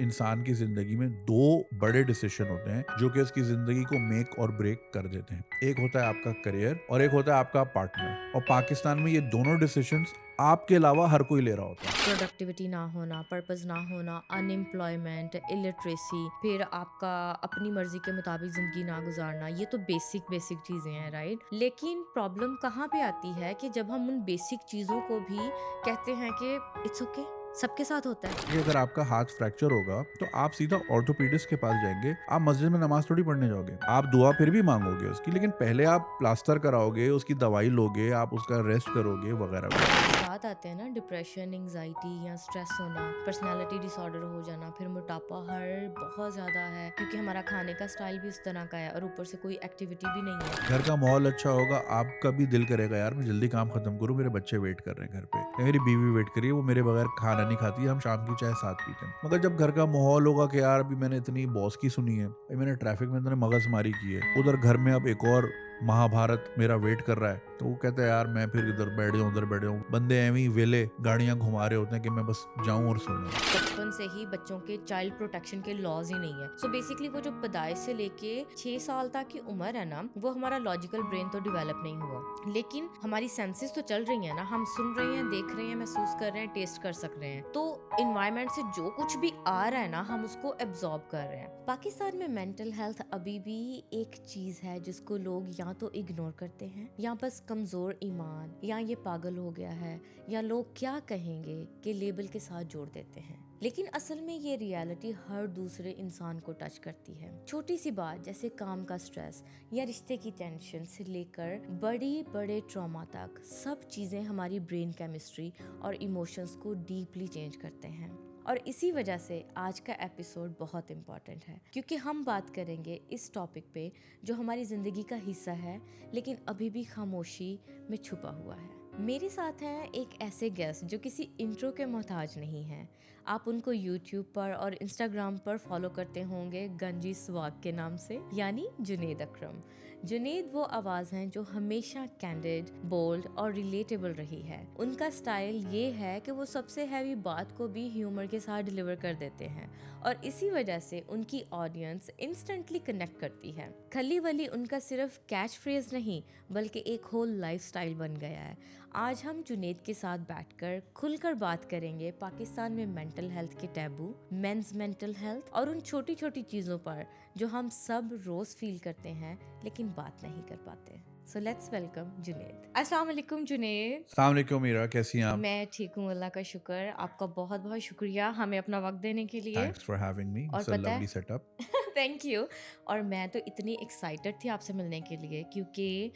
इंसान की ज़िंदगी में 2 बड़े डिसीज़न होते हैं जो कि उसकी ज़िंदगी को मेक और ब्रेक कर देते हैं। एक होता है आपका करियर और एक होता है आपका पार्टनर, और पाकिस्तान में ये दोनों डिसीज़न्स आपके अलावा हर कोई ले रहा होता है। प्रोडक्टिविटी ना होना, पर्पस ना होना, अनएम्प्लॉयमेंट, इलिटरेसी, फिर आपका अपनी मर्जी के मुताबिक ज़िंदगी ना गुजारना, ये तो बेसिक बेसिक चीज़ें हैं, राइट? लेकिन प्रॉब्लम कहाँ पे आती है कि जब हम उन बेसिक चीज़ों को भी कहते हैं कि इट्स ओके, सबके साथ होता है। कि अगर आपका हाथ फ्रैक्चर होगा तो आप सीधा ऑर्थोपेडिस्ट के पास जाएंगे, आप मस्जिद में नमाज थोड़ी पढ़ने जाओगे, आप दुआ फिर भी मांगोगे उसकी, लेकिन पहले आप प्लास्टर कराओगे, उसकी दवाई लोगे, आप उसका रेस्ट करोगे वगैरह वगैरह। साथ आते हैं ना डिप्रेशन, एंजाइटी या स्ट्रेस होना, पर्सनालिटी डिसऑर्डर हो जाना, फिर मोटापा हर बहुत ज़्यादा है क्योंकि हमारा खाने का स्टाइल भी इस तरह का है और ऊपर से कोई एक्टिविटी भी नहीं है। घर का माहौल अच्छा होगा, आपका भी दिल करेगा यार मैं जल्दी काम खत्म करूं, मेरे बच्चे वेट कर रहे हैं घर पे, या मेरी बीवी वेट कर रही है, वो मेरे बगैर खाना नहीं खाती है, हम शाम की चाय साथ पीते हैं। मगर जब घर का माहौल होगा कि यार अभी मैंने इतनी बॉस की सुनी है, अभी मैंने ट्रैफिक में इतने मगजमारी की है, उधर घर में अब एक और महाभारत मेरा वेट कर रहा है, तो वो कहता है यार मैं फिर इधर बैठ जाऊं उधर बैठ जाऊं। बंदे एवं ही वेले गाड़ियां घुमा रहे होते हैं कि मैं बस जाऊं और सो जाऊं। बचपन से ही बच्चों के चाइल्ड प्रोटेक्शन के लॉज ही नहीं है। सो बेसिकली वो जो पैदाइश से लेके 6 साल तक की उम्र है ना, वो हमारा लॉजिकल ब्रेन तो डेवलप नहीं हुआ, लेकिन हमारी सेंसेस तो चल रही है ना, हम सुन रहे हैं, देख रहे हैं, महसूस कर रहे हैं, टेस्ट कर सक रहे हैं। तो इन्वायरमेंट से जो कुछ भी आ रहा है ना, हम उसको एब्जॉर्ब कर रहे हैं। पाकिस्तान में मेंटल हेल्थ अभी भी एक चीज है जिसको लोग या तो इग्नोर करते हैं, या बस कमजोर ईमान, या ये पागल हो गया है, या लोग क्या कहेंगे के लेबल के साथ जोड़ देते हैं। लेकिन असल में ये रियलिटी हर दूसरे इंसान को टच करती है। छोटी सी बात जैसे काम का स्ट्रेस या रिश्ते की टेंशन से लेकर बड़ी बड़े ट्रॉमा तक, सब चीजें हमारी ब्रेन केमिस्ट्री और इमोशंस को डीपली चेंज करते हैं। और इसी वजह से आज का एपिसोड बहुत इम्पॉर्टेंट है, क्योंकि हम बात करेंगे इस टॉपिक पे जो हमारी ज़िंदगी का हिस्सा है लेकिन अभी भी खामोशी में छुपा हुआ है। मेरे साथ हैं एक ऐसे गेस्ट जो किसी इंट्रो के मोहताज नहीं हैं। आप उनको यूट्यूब पर और इंस्टाग्राम पर फॉलो करते होंगे गंजी स्वाग के नाम से, यानी जुनेद अकरम। जुनेद वो आवाज़ हैं जो हमेशा कैंडिड, बोल्ड और रिलेटेबल रही है। उनका स्टाइल ये है कि वो सबसे हैवी बात को भी ह्यूमर के साथ डिलीवर कर देते हैं, और इसी वजह से उनकी ऑडियंस इंस्टेंटली कनेक्ट करती है। खली वली उनका सिर्फ कैच फ्रेज नहीं, बल्कि एक होल लाइफस्टाइल बन गया है। आज हम जुनेद के साथ बैठकर खुलकर बात करेंगे पाकिस्तान में मेंटल हेल्थ के टैबू, मेंस मेंटल हेल्थ और उन छोटी छोटी चीज़ों पर जो हम सब रोज फील करते हैं लेकिन बात नहीं कर पाते। So let's welcome Junaid. अस्सलाम वालेकुम जुनेद। अस्सलाम वालेकुम मीरा, कैसी हैं आप? मैं ठीक हूँ, अल्लाह का शुक्र। आपका बहुत बहुत शुक्रिया हमें अपना वक्त देने के लिए। थैंक्स फॉर हैविंग मी, और इट्स अ पता लवली है सेटअप। Thank you. और मैं तो इतनी एक्साइटेड थी आपसे मिलने के लिए क्योंकि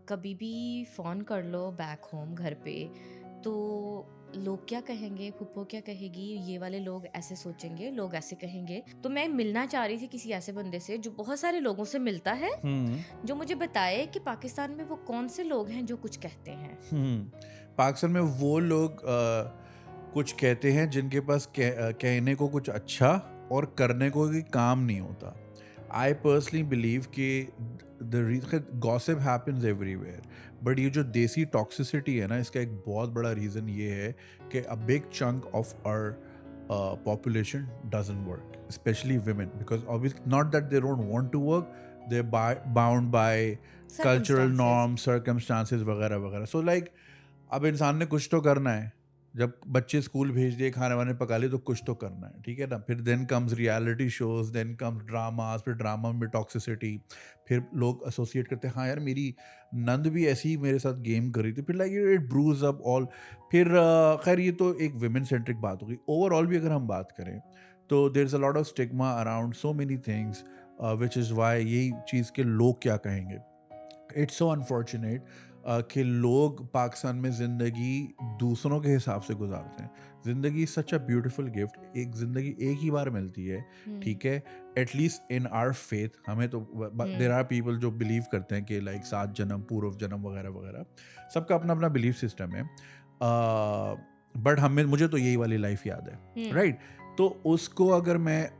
कभी भी फ़ोन कर लो बैक होम घर पे तो लोग क्या कहेंगे, फूफो क्या कहेगी, ये वाले लोग ऐसे सोचेंगे, लोग ऐसे कहेंगे। तो मैं मिलना चाह रही थी किसी ऐसे बंदे से जो बहुत सारे लोगों से मिलता है, हम्म। जो मुझे बताए कि पाकिस्तान में वो कौन से लोग हैं जो कुछ कहते हैं। पाकिस्तान में वो लोग कुछ कहते हैं जिनके पास कहने को कुछ अच्छा और करने को कोई काम नहीं होता। आई पर्सनली बिलीव कि the gossip happens everywhere, but ये जो देसी टॉक्सिसिटी है ना, इसका एक बहुत बड़ा रीज़न ये है कि a big chunk of our population doesn't work, especially women, because obviously not that they don't want to work, they're bound by cultural circumstances. Norms, circumstances वगैरह वगैरह। सो लाइक अब इंसान ने कुछ तो करना है। जब बच्चे स्कूल भेज दिए, खाने वाने पका लिए, तो कुछ तो करना है, ठीक है ना? फिर then comes reality shows, then comes dramas, फिर ड्रामा में टॉक्सिसिटी, फिर लोग एसोसिएट करते हैं हाँ यार मेरी नंद भी ऐसी ही मेरे साथ गेम कर रही थी, फिर like it brews up all. फिर खैर ये तो एक विमेन सेंट्रिक बात होगी। ओवरऑल भी अगर हम बात करें तो there is a lot of stigma around so many things, which is why यही चीज़ के लोग क्या कहेंगे। इट्स सो अनफॉर्चुनेट कि लोग पाकिस्तान में ज़िंदगी दूसरों के हिसाब से गुजारते हैं। ज़िंदगी सच अ ब्यूटीफुल गिफ्ट, एक ज़िंदगी एक ही बार मिलती है, हम्म। ठीक है? एटलीस्ट इन आवर फेथ हमें तो देर हम्म। आर पीपल जो बिलीव करते हैं कि लाइक 7 जन्म, पूर्व जन्म वगैरह वगैरह, सबका अपना अपना बिलीफ सिस्टम है। बट हमें मुझे तो यही वाली लाइफ याद है, हम्म। राइट? तो उसको अगर मैं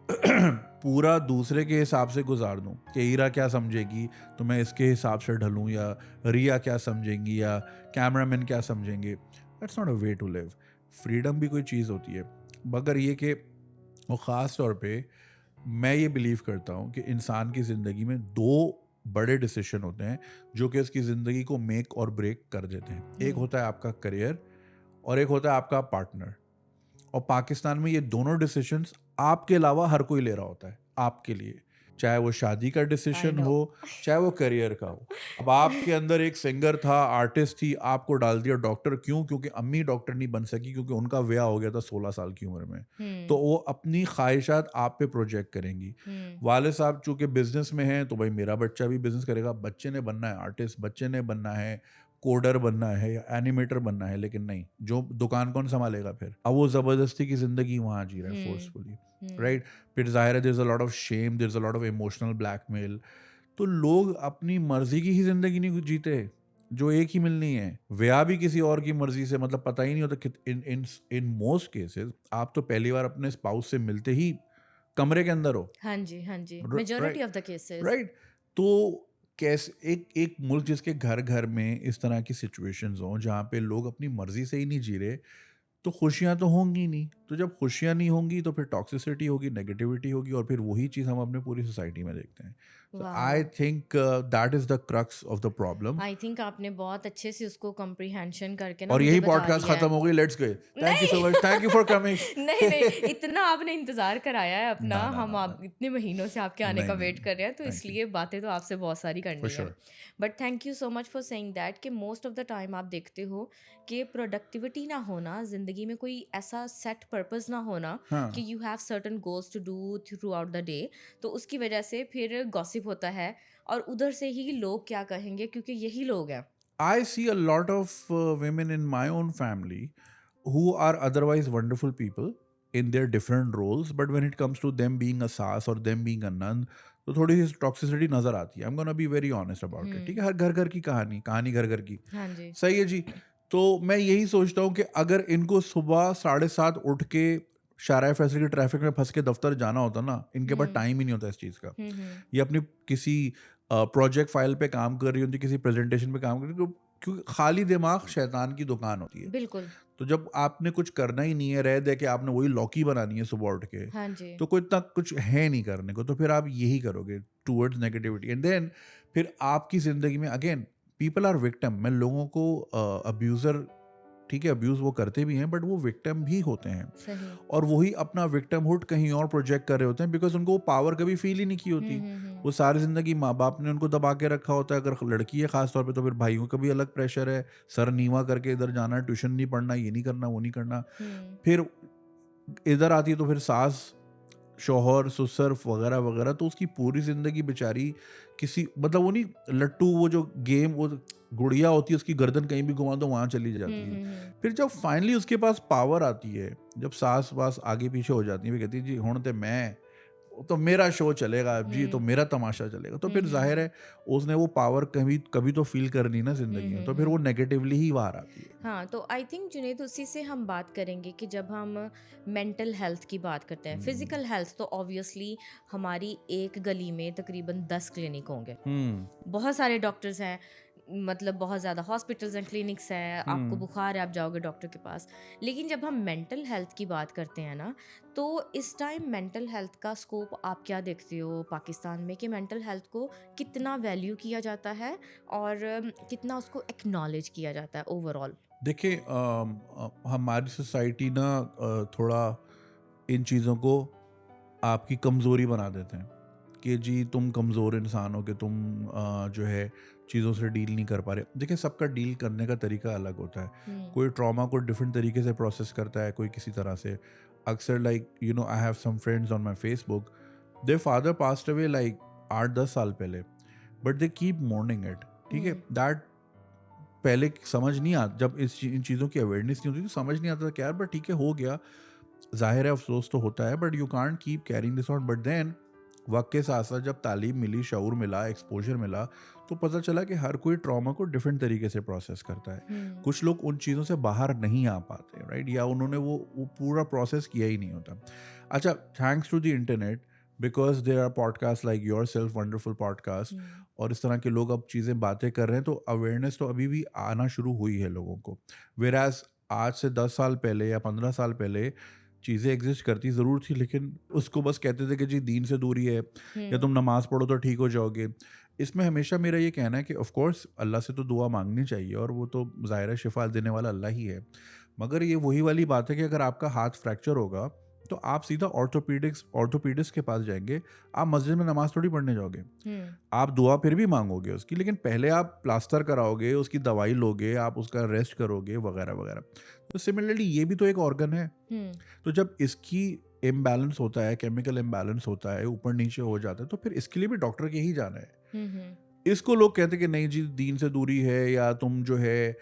पूरा दूसरे के हिसाब से गुजार दूं कि ईरा क्या समझेगी तो मैं इसके हिसाब से ढलूं, या रिया क्या समझेंगी, या कैमरामैन क्या समझेंगे, that's not a way to live. Freedom भी कोई चीज़ होती है, मगर ये कि और ख़ास तौर पे मैं ये बिलीव करता हूँ कि इंसान की ज़िंदगी में 2 बड़े डिसीज़न होते हैं जो कि उसकी ज़िंदगी को मेक और ब्रेक कर देते हैं। एक होता है आपका करियर और एक होता है आपका पार्टनर। और पाकिस्तान में ये दोनों डिसीजंस आपके अलावा हर कोई ले रहा होता है आपके लिए, चाहे वो शादी का आई डिसीजन नो। हो, चाहे वो करियर का हो। अब आपके अंदर एक सिंगर था, आर्टिस्ट थी, आपको डाल दिया डॉक्टर। क्यों? क्योंकि अम्मी डॉक्टर नहीं बन सकी क्योंकि उनका ब्याह हो गया था 16 साल की उम्र में। तो हुँ, वो अपनी ख्वाहिशात आप पे प्रोजेक्ट करेंगी। हुँ, वाले साहब चूंकि बिजनेस में हैं तो भाई मेरा बच्चा भी बिजनेस करेगा। बच्चे ने बनना है आर्टिस्ट, बच्चे ने बनना है कोडर, बनना है या एनिमेटर बनना है। लेकिन नहीं, जो दुकान कौन संभालेगा फिर? अब वो ज़बरदस्ती की ज़िंदगी वहाँ जी रहा है, हुँ, फोर्सफुली, हुँ। राइट? फिर ज़ाहिर है there is a lot of shame, there is a lot of emotional blackmail. तो लोग अपनी मर्ज़ी की ही ज़िंदगी नहीं जीते, जो एक ही मिलनी है। ब्याह भी किसी और की मर्ज़ी से, मतलब पता ही नहीं होता कि इन मोस्ट केसेस आप तो पहली बार अपने स्पाउस से मिलते ही कमरे के अंदर हो। हाँ जी, हाँ जी। Right, majority of the cases. Right. तो कैसे एक एक मुल्क जिसके घर घर में इस तरह की सिचुएशंस हों जहाँ पे लोग अपनी मर्जी से ही नहीं जी रहे, तो खुशियाँ तो होंगी नहीं। तो जब खुशियाँ नहीं होंगी तो फिर टॉक्सिसिटी होगी, नेगेटिविटी होगी, और फिर वही चीज़ हम अपने पूरी सोसाइटी में देखते हैं। So I wow! Think that is the crux of the problem. I think आपने बहुत अच्छे से उसको कम्प्रिहेंशन करके ना और मुझे यही बता पॉडकास्ट दिया है। खत्म हो गई, लेट्स गए। Thank you so much, thank you for नहीं, कमिंग। नहीं, नहीं, इतना आपने इंतज़ार कराया है अपना, ना ना हम ना ना, आप इतने महीनों से आपके आने नहीं का नहीं वेट नहीं, कर रहे हैं, तो थैंक यू इसलिए बातें तो आपसे बहुत सारी फॉर करनी है। Sure. But thank you so much for saying that कि मोस्ट ऑफ द टाइम आप देखते हो कि प्रोडक्टिविटी ना होना, ज़िंदगी में कोई ऐसा सेट पर्पस ना होना हाँ, कि you have certain goals to do throughout the day, तो उसकी वजह से फिर गॉसिप होता है और उधर से ही लोग क्या कहेंगे, क्योंकि यही लोग हैं। I see a lot of women in my own family who are otherwise wonderful people in their different roles, but when it comes to them being a sas or them being a nun, तो थोड़ी सी toxicity नजर आती है। I'm gonna be very honest about it। ठीक हुँ, है, हर घर घर की कहानी, कहानी घर घर की। हाँ जी। सही है जी। तो मैं यही सोचता हूँ कि अगर इनको सुबह 7:30 उठ के शाहराह फैसल की ट्रैफिक में फंस के दफ्तर जाना होता ना, इनके पास हुँ, टाइम ही नहीं होता इस चीज़ का। हुँ, हुँ। ये अपनी किसी प्रोजेक्ट फाइल पे काम कर रही होती, किसी प्रेजेंटेशन पे काम कर रही, क्योंकि खाली दिमाग शैतान की दुकान होती है। बिल्कुल, तो जब आपने कुछ करना ही नहीं है, रह दे के आपने वही लौकी बनानी है सुबह उठ के, हाँ जी। तो कोई इतना कुछ है नहीं करने को, तो फिर आप यही करोगे टूवर्ड्स नेगेटिविटी। एंड देन फिर आपकी ज़िंदगी में अगेन पीपल आर विक्टिम। मैं लोगों को अब्यूज़र, ठीक है, अब्यूज़ वो करते भी हैं, बट वो विक्टिम भी होते हैं। सही। और वही अपना विक्टिमहुड कहीं और प्रोजेक्ट कर रहे होते हैं, बिकॉज़ उनको वो पावर कभी फ़ील ही नहीं की हुँ, होती। हुँ, हुँ। वो सारी ज़िंदगी माँ-बाप ने उनको दबा के रखा होता है। अगर लड़की है ख़ास तौर पे तो फिर भाइयों का भी अलग प्रेशर है, सर नीवा करके इधर जाना है, ट्यूशन नहीं पढ़ना, ये नहीं करना, वो नहीं करना। हुँ, फिर इधर आती है तो फिर सास, शौहर, ससुर वगैरह वगैरह, तो उसकी पूरी ज़िंदगी बेचारी किसी, मतलब वो नहीं, लट्टू, वो जो गेम, वो गुड़िया होती है, उसकी गर्दन कहीं भी घुमा दो वहाँ चली हुँ, जाती है। हुँ, हुँ। फिर जब फाइनली उसके पास पावर आती है, जब सास वास आगे पीछे हो जाती है, वो कहती है जी हुण ते मैं, तो मेरा शो चलेगा अब जी, तो हुँ, मेरा तमाशा चलेगा। तो हुँ, फिर हुँ, ज़ाहिर हुँ। है उसने वो पावर कभी कभी तो फील करनी ना हुँ, ज़िंदगी में, हुँ, तो फिर वो हुँ। नेगेटिवली ही बाहर आती है। हाँ, तो आई थिंक जुनैद, उसी से हम बात करेंगे कि जब हम मेंटल हेल्थ की बात करते हैं, हुँ, फिज़िकल हेल्थ तो ऑब्वियसली हमारी एक गली में तकरीबन 10 क्लिनिक होंगे। हुँ, बहुत सारे डॉक्टर्स हैं, मतलब बहुत ज़्यादा हॉस्पिटल्स एंड क्लिनिक्स हैं, आपको हुँ। बुखार है आप जाओगे डॉक्टर के पास। लेकिन जब हम मेंटल हेल्थ की बात करते हैं ना, तो इस टाइम मेंटल हेल्थ का स्कोप आप क्या देखते हो पाकिस्तान में, कि मेंटल हेल्थ को कितना वैल्यू किया जाता है और कितना उसको एक्नॉलेज किया जाता है ओवरऑल? देखिए हमारी सोसाइटी ना थोड़ा इन चीज़ों को आपकी कमज़ोरी बना देते हैं कि जी तुम कमज़ोर इंसान हो, कि तुम जो है चीज़ों से डील नहीं कर पा रहे। देखिए सबका डील करने का तरीका अलग होता है। हुँ, कोई ट्रॉमा को डिफरेंट तरीके से प्रोसेस करता है, कोई किसी तरह से। अक्सर like you know I have some friends on my Facebook, their father passed away like 8-10 साल पहले, but they keep mourning it. ठीक है, हुँ, दैट पहले समझ नहीं आ, जब इन चीज़ों की अवेयरनेस नहीं होती तो समझ नहीं आता था कि यार बट ठीक है, हो गया, ज़ाहिर है अफ़सोस तो होता है, but you can't keep carrying this on. But then वक़्त के साथ-साथ जब तालीम मिली, शऊर मिला, एक्सपोज़र मिला, तो पता चला कि हर कोई ट्रॉमा को डिफरेंट तरीके से प्रोसेस करता है। हुँ, कुछ लोग उन चीज़ों से बाहर नहीं आ पाते, राइट? या उन्होंने वो पूरा प्रोसेस किया ही नहीं होता। अच्छा, thanks to the internet, because there are podcast like yourself, wonderful podcast, हुँ, और इस तरह के लोग अब चीज़ें बातें कर रहे हैं, तो अवेयरनेस तो अभी भी आना शुरू हुई है लोगों को। व्हेयरएज़ आज से 10 साल पहले या 15 साल पहले चीज़ें एग्जिस्ट करती ज़रूर थी, लेकिन उसको बस कहते थे कि जी दीन से दूरी है या हुँ, तुम नमाज़ पढ़ो तो ठीक हो जाओगे। इसमें हमेशा मेरा ये कहना है कि ऑफ़ कोर्स अल्लाह से तो दुआ माँगनी चाहिए और वो तो ज़ाहिर है शिफ़ा देने वाला अल्लाह ही है। मगर ये वही वाली बात है कि अगर आपका हाथ फ्रैक्चर होगा, तो आप सीधा ऑर्थोपेडिस्ट के पास जाएँगे, आप मस्जिद में नमाज़ थोड़ी पढ़ने जाओगे। हुँ, आप दुआ फिर भी माँगोगे उसकी, लेकिन पहले आप प्लास्टर कराओगे, उसकी दवाई लोगे, आप उसका रेस्ट करोगे वगैरह-वगैरह। तो सिमिलरली ये भी तो एक ऑर्गन है। हुँ, तो जब इसकी इम्बैलेंस होता है, केमिकल इम्बैलेंस होता है, ऊपर-नीचे हो जाता है, तो फिर इसके लिए भी डॉक्टर के ही जाना है। हुँ, हुँ, इसको लोग कहते हैं कि नहीं जी दीन से दूरी है या तुम जो है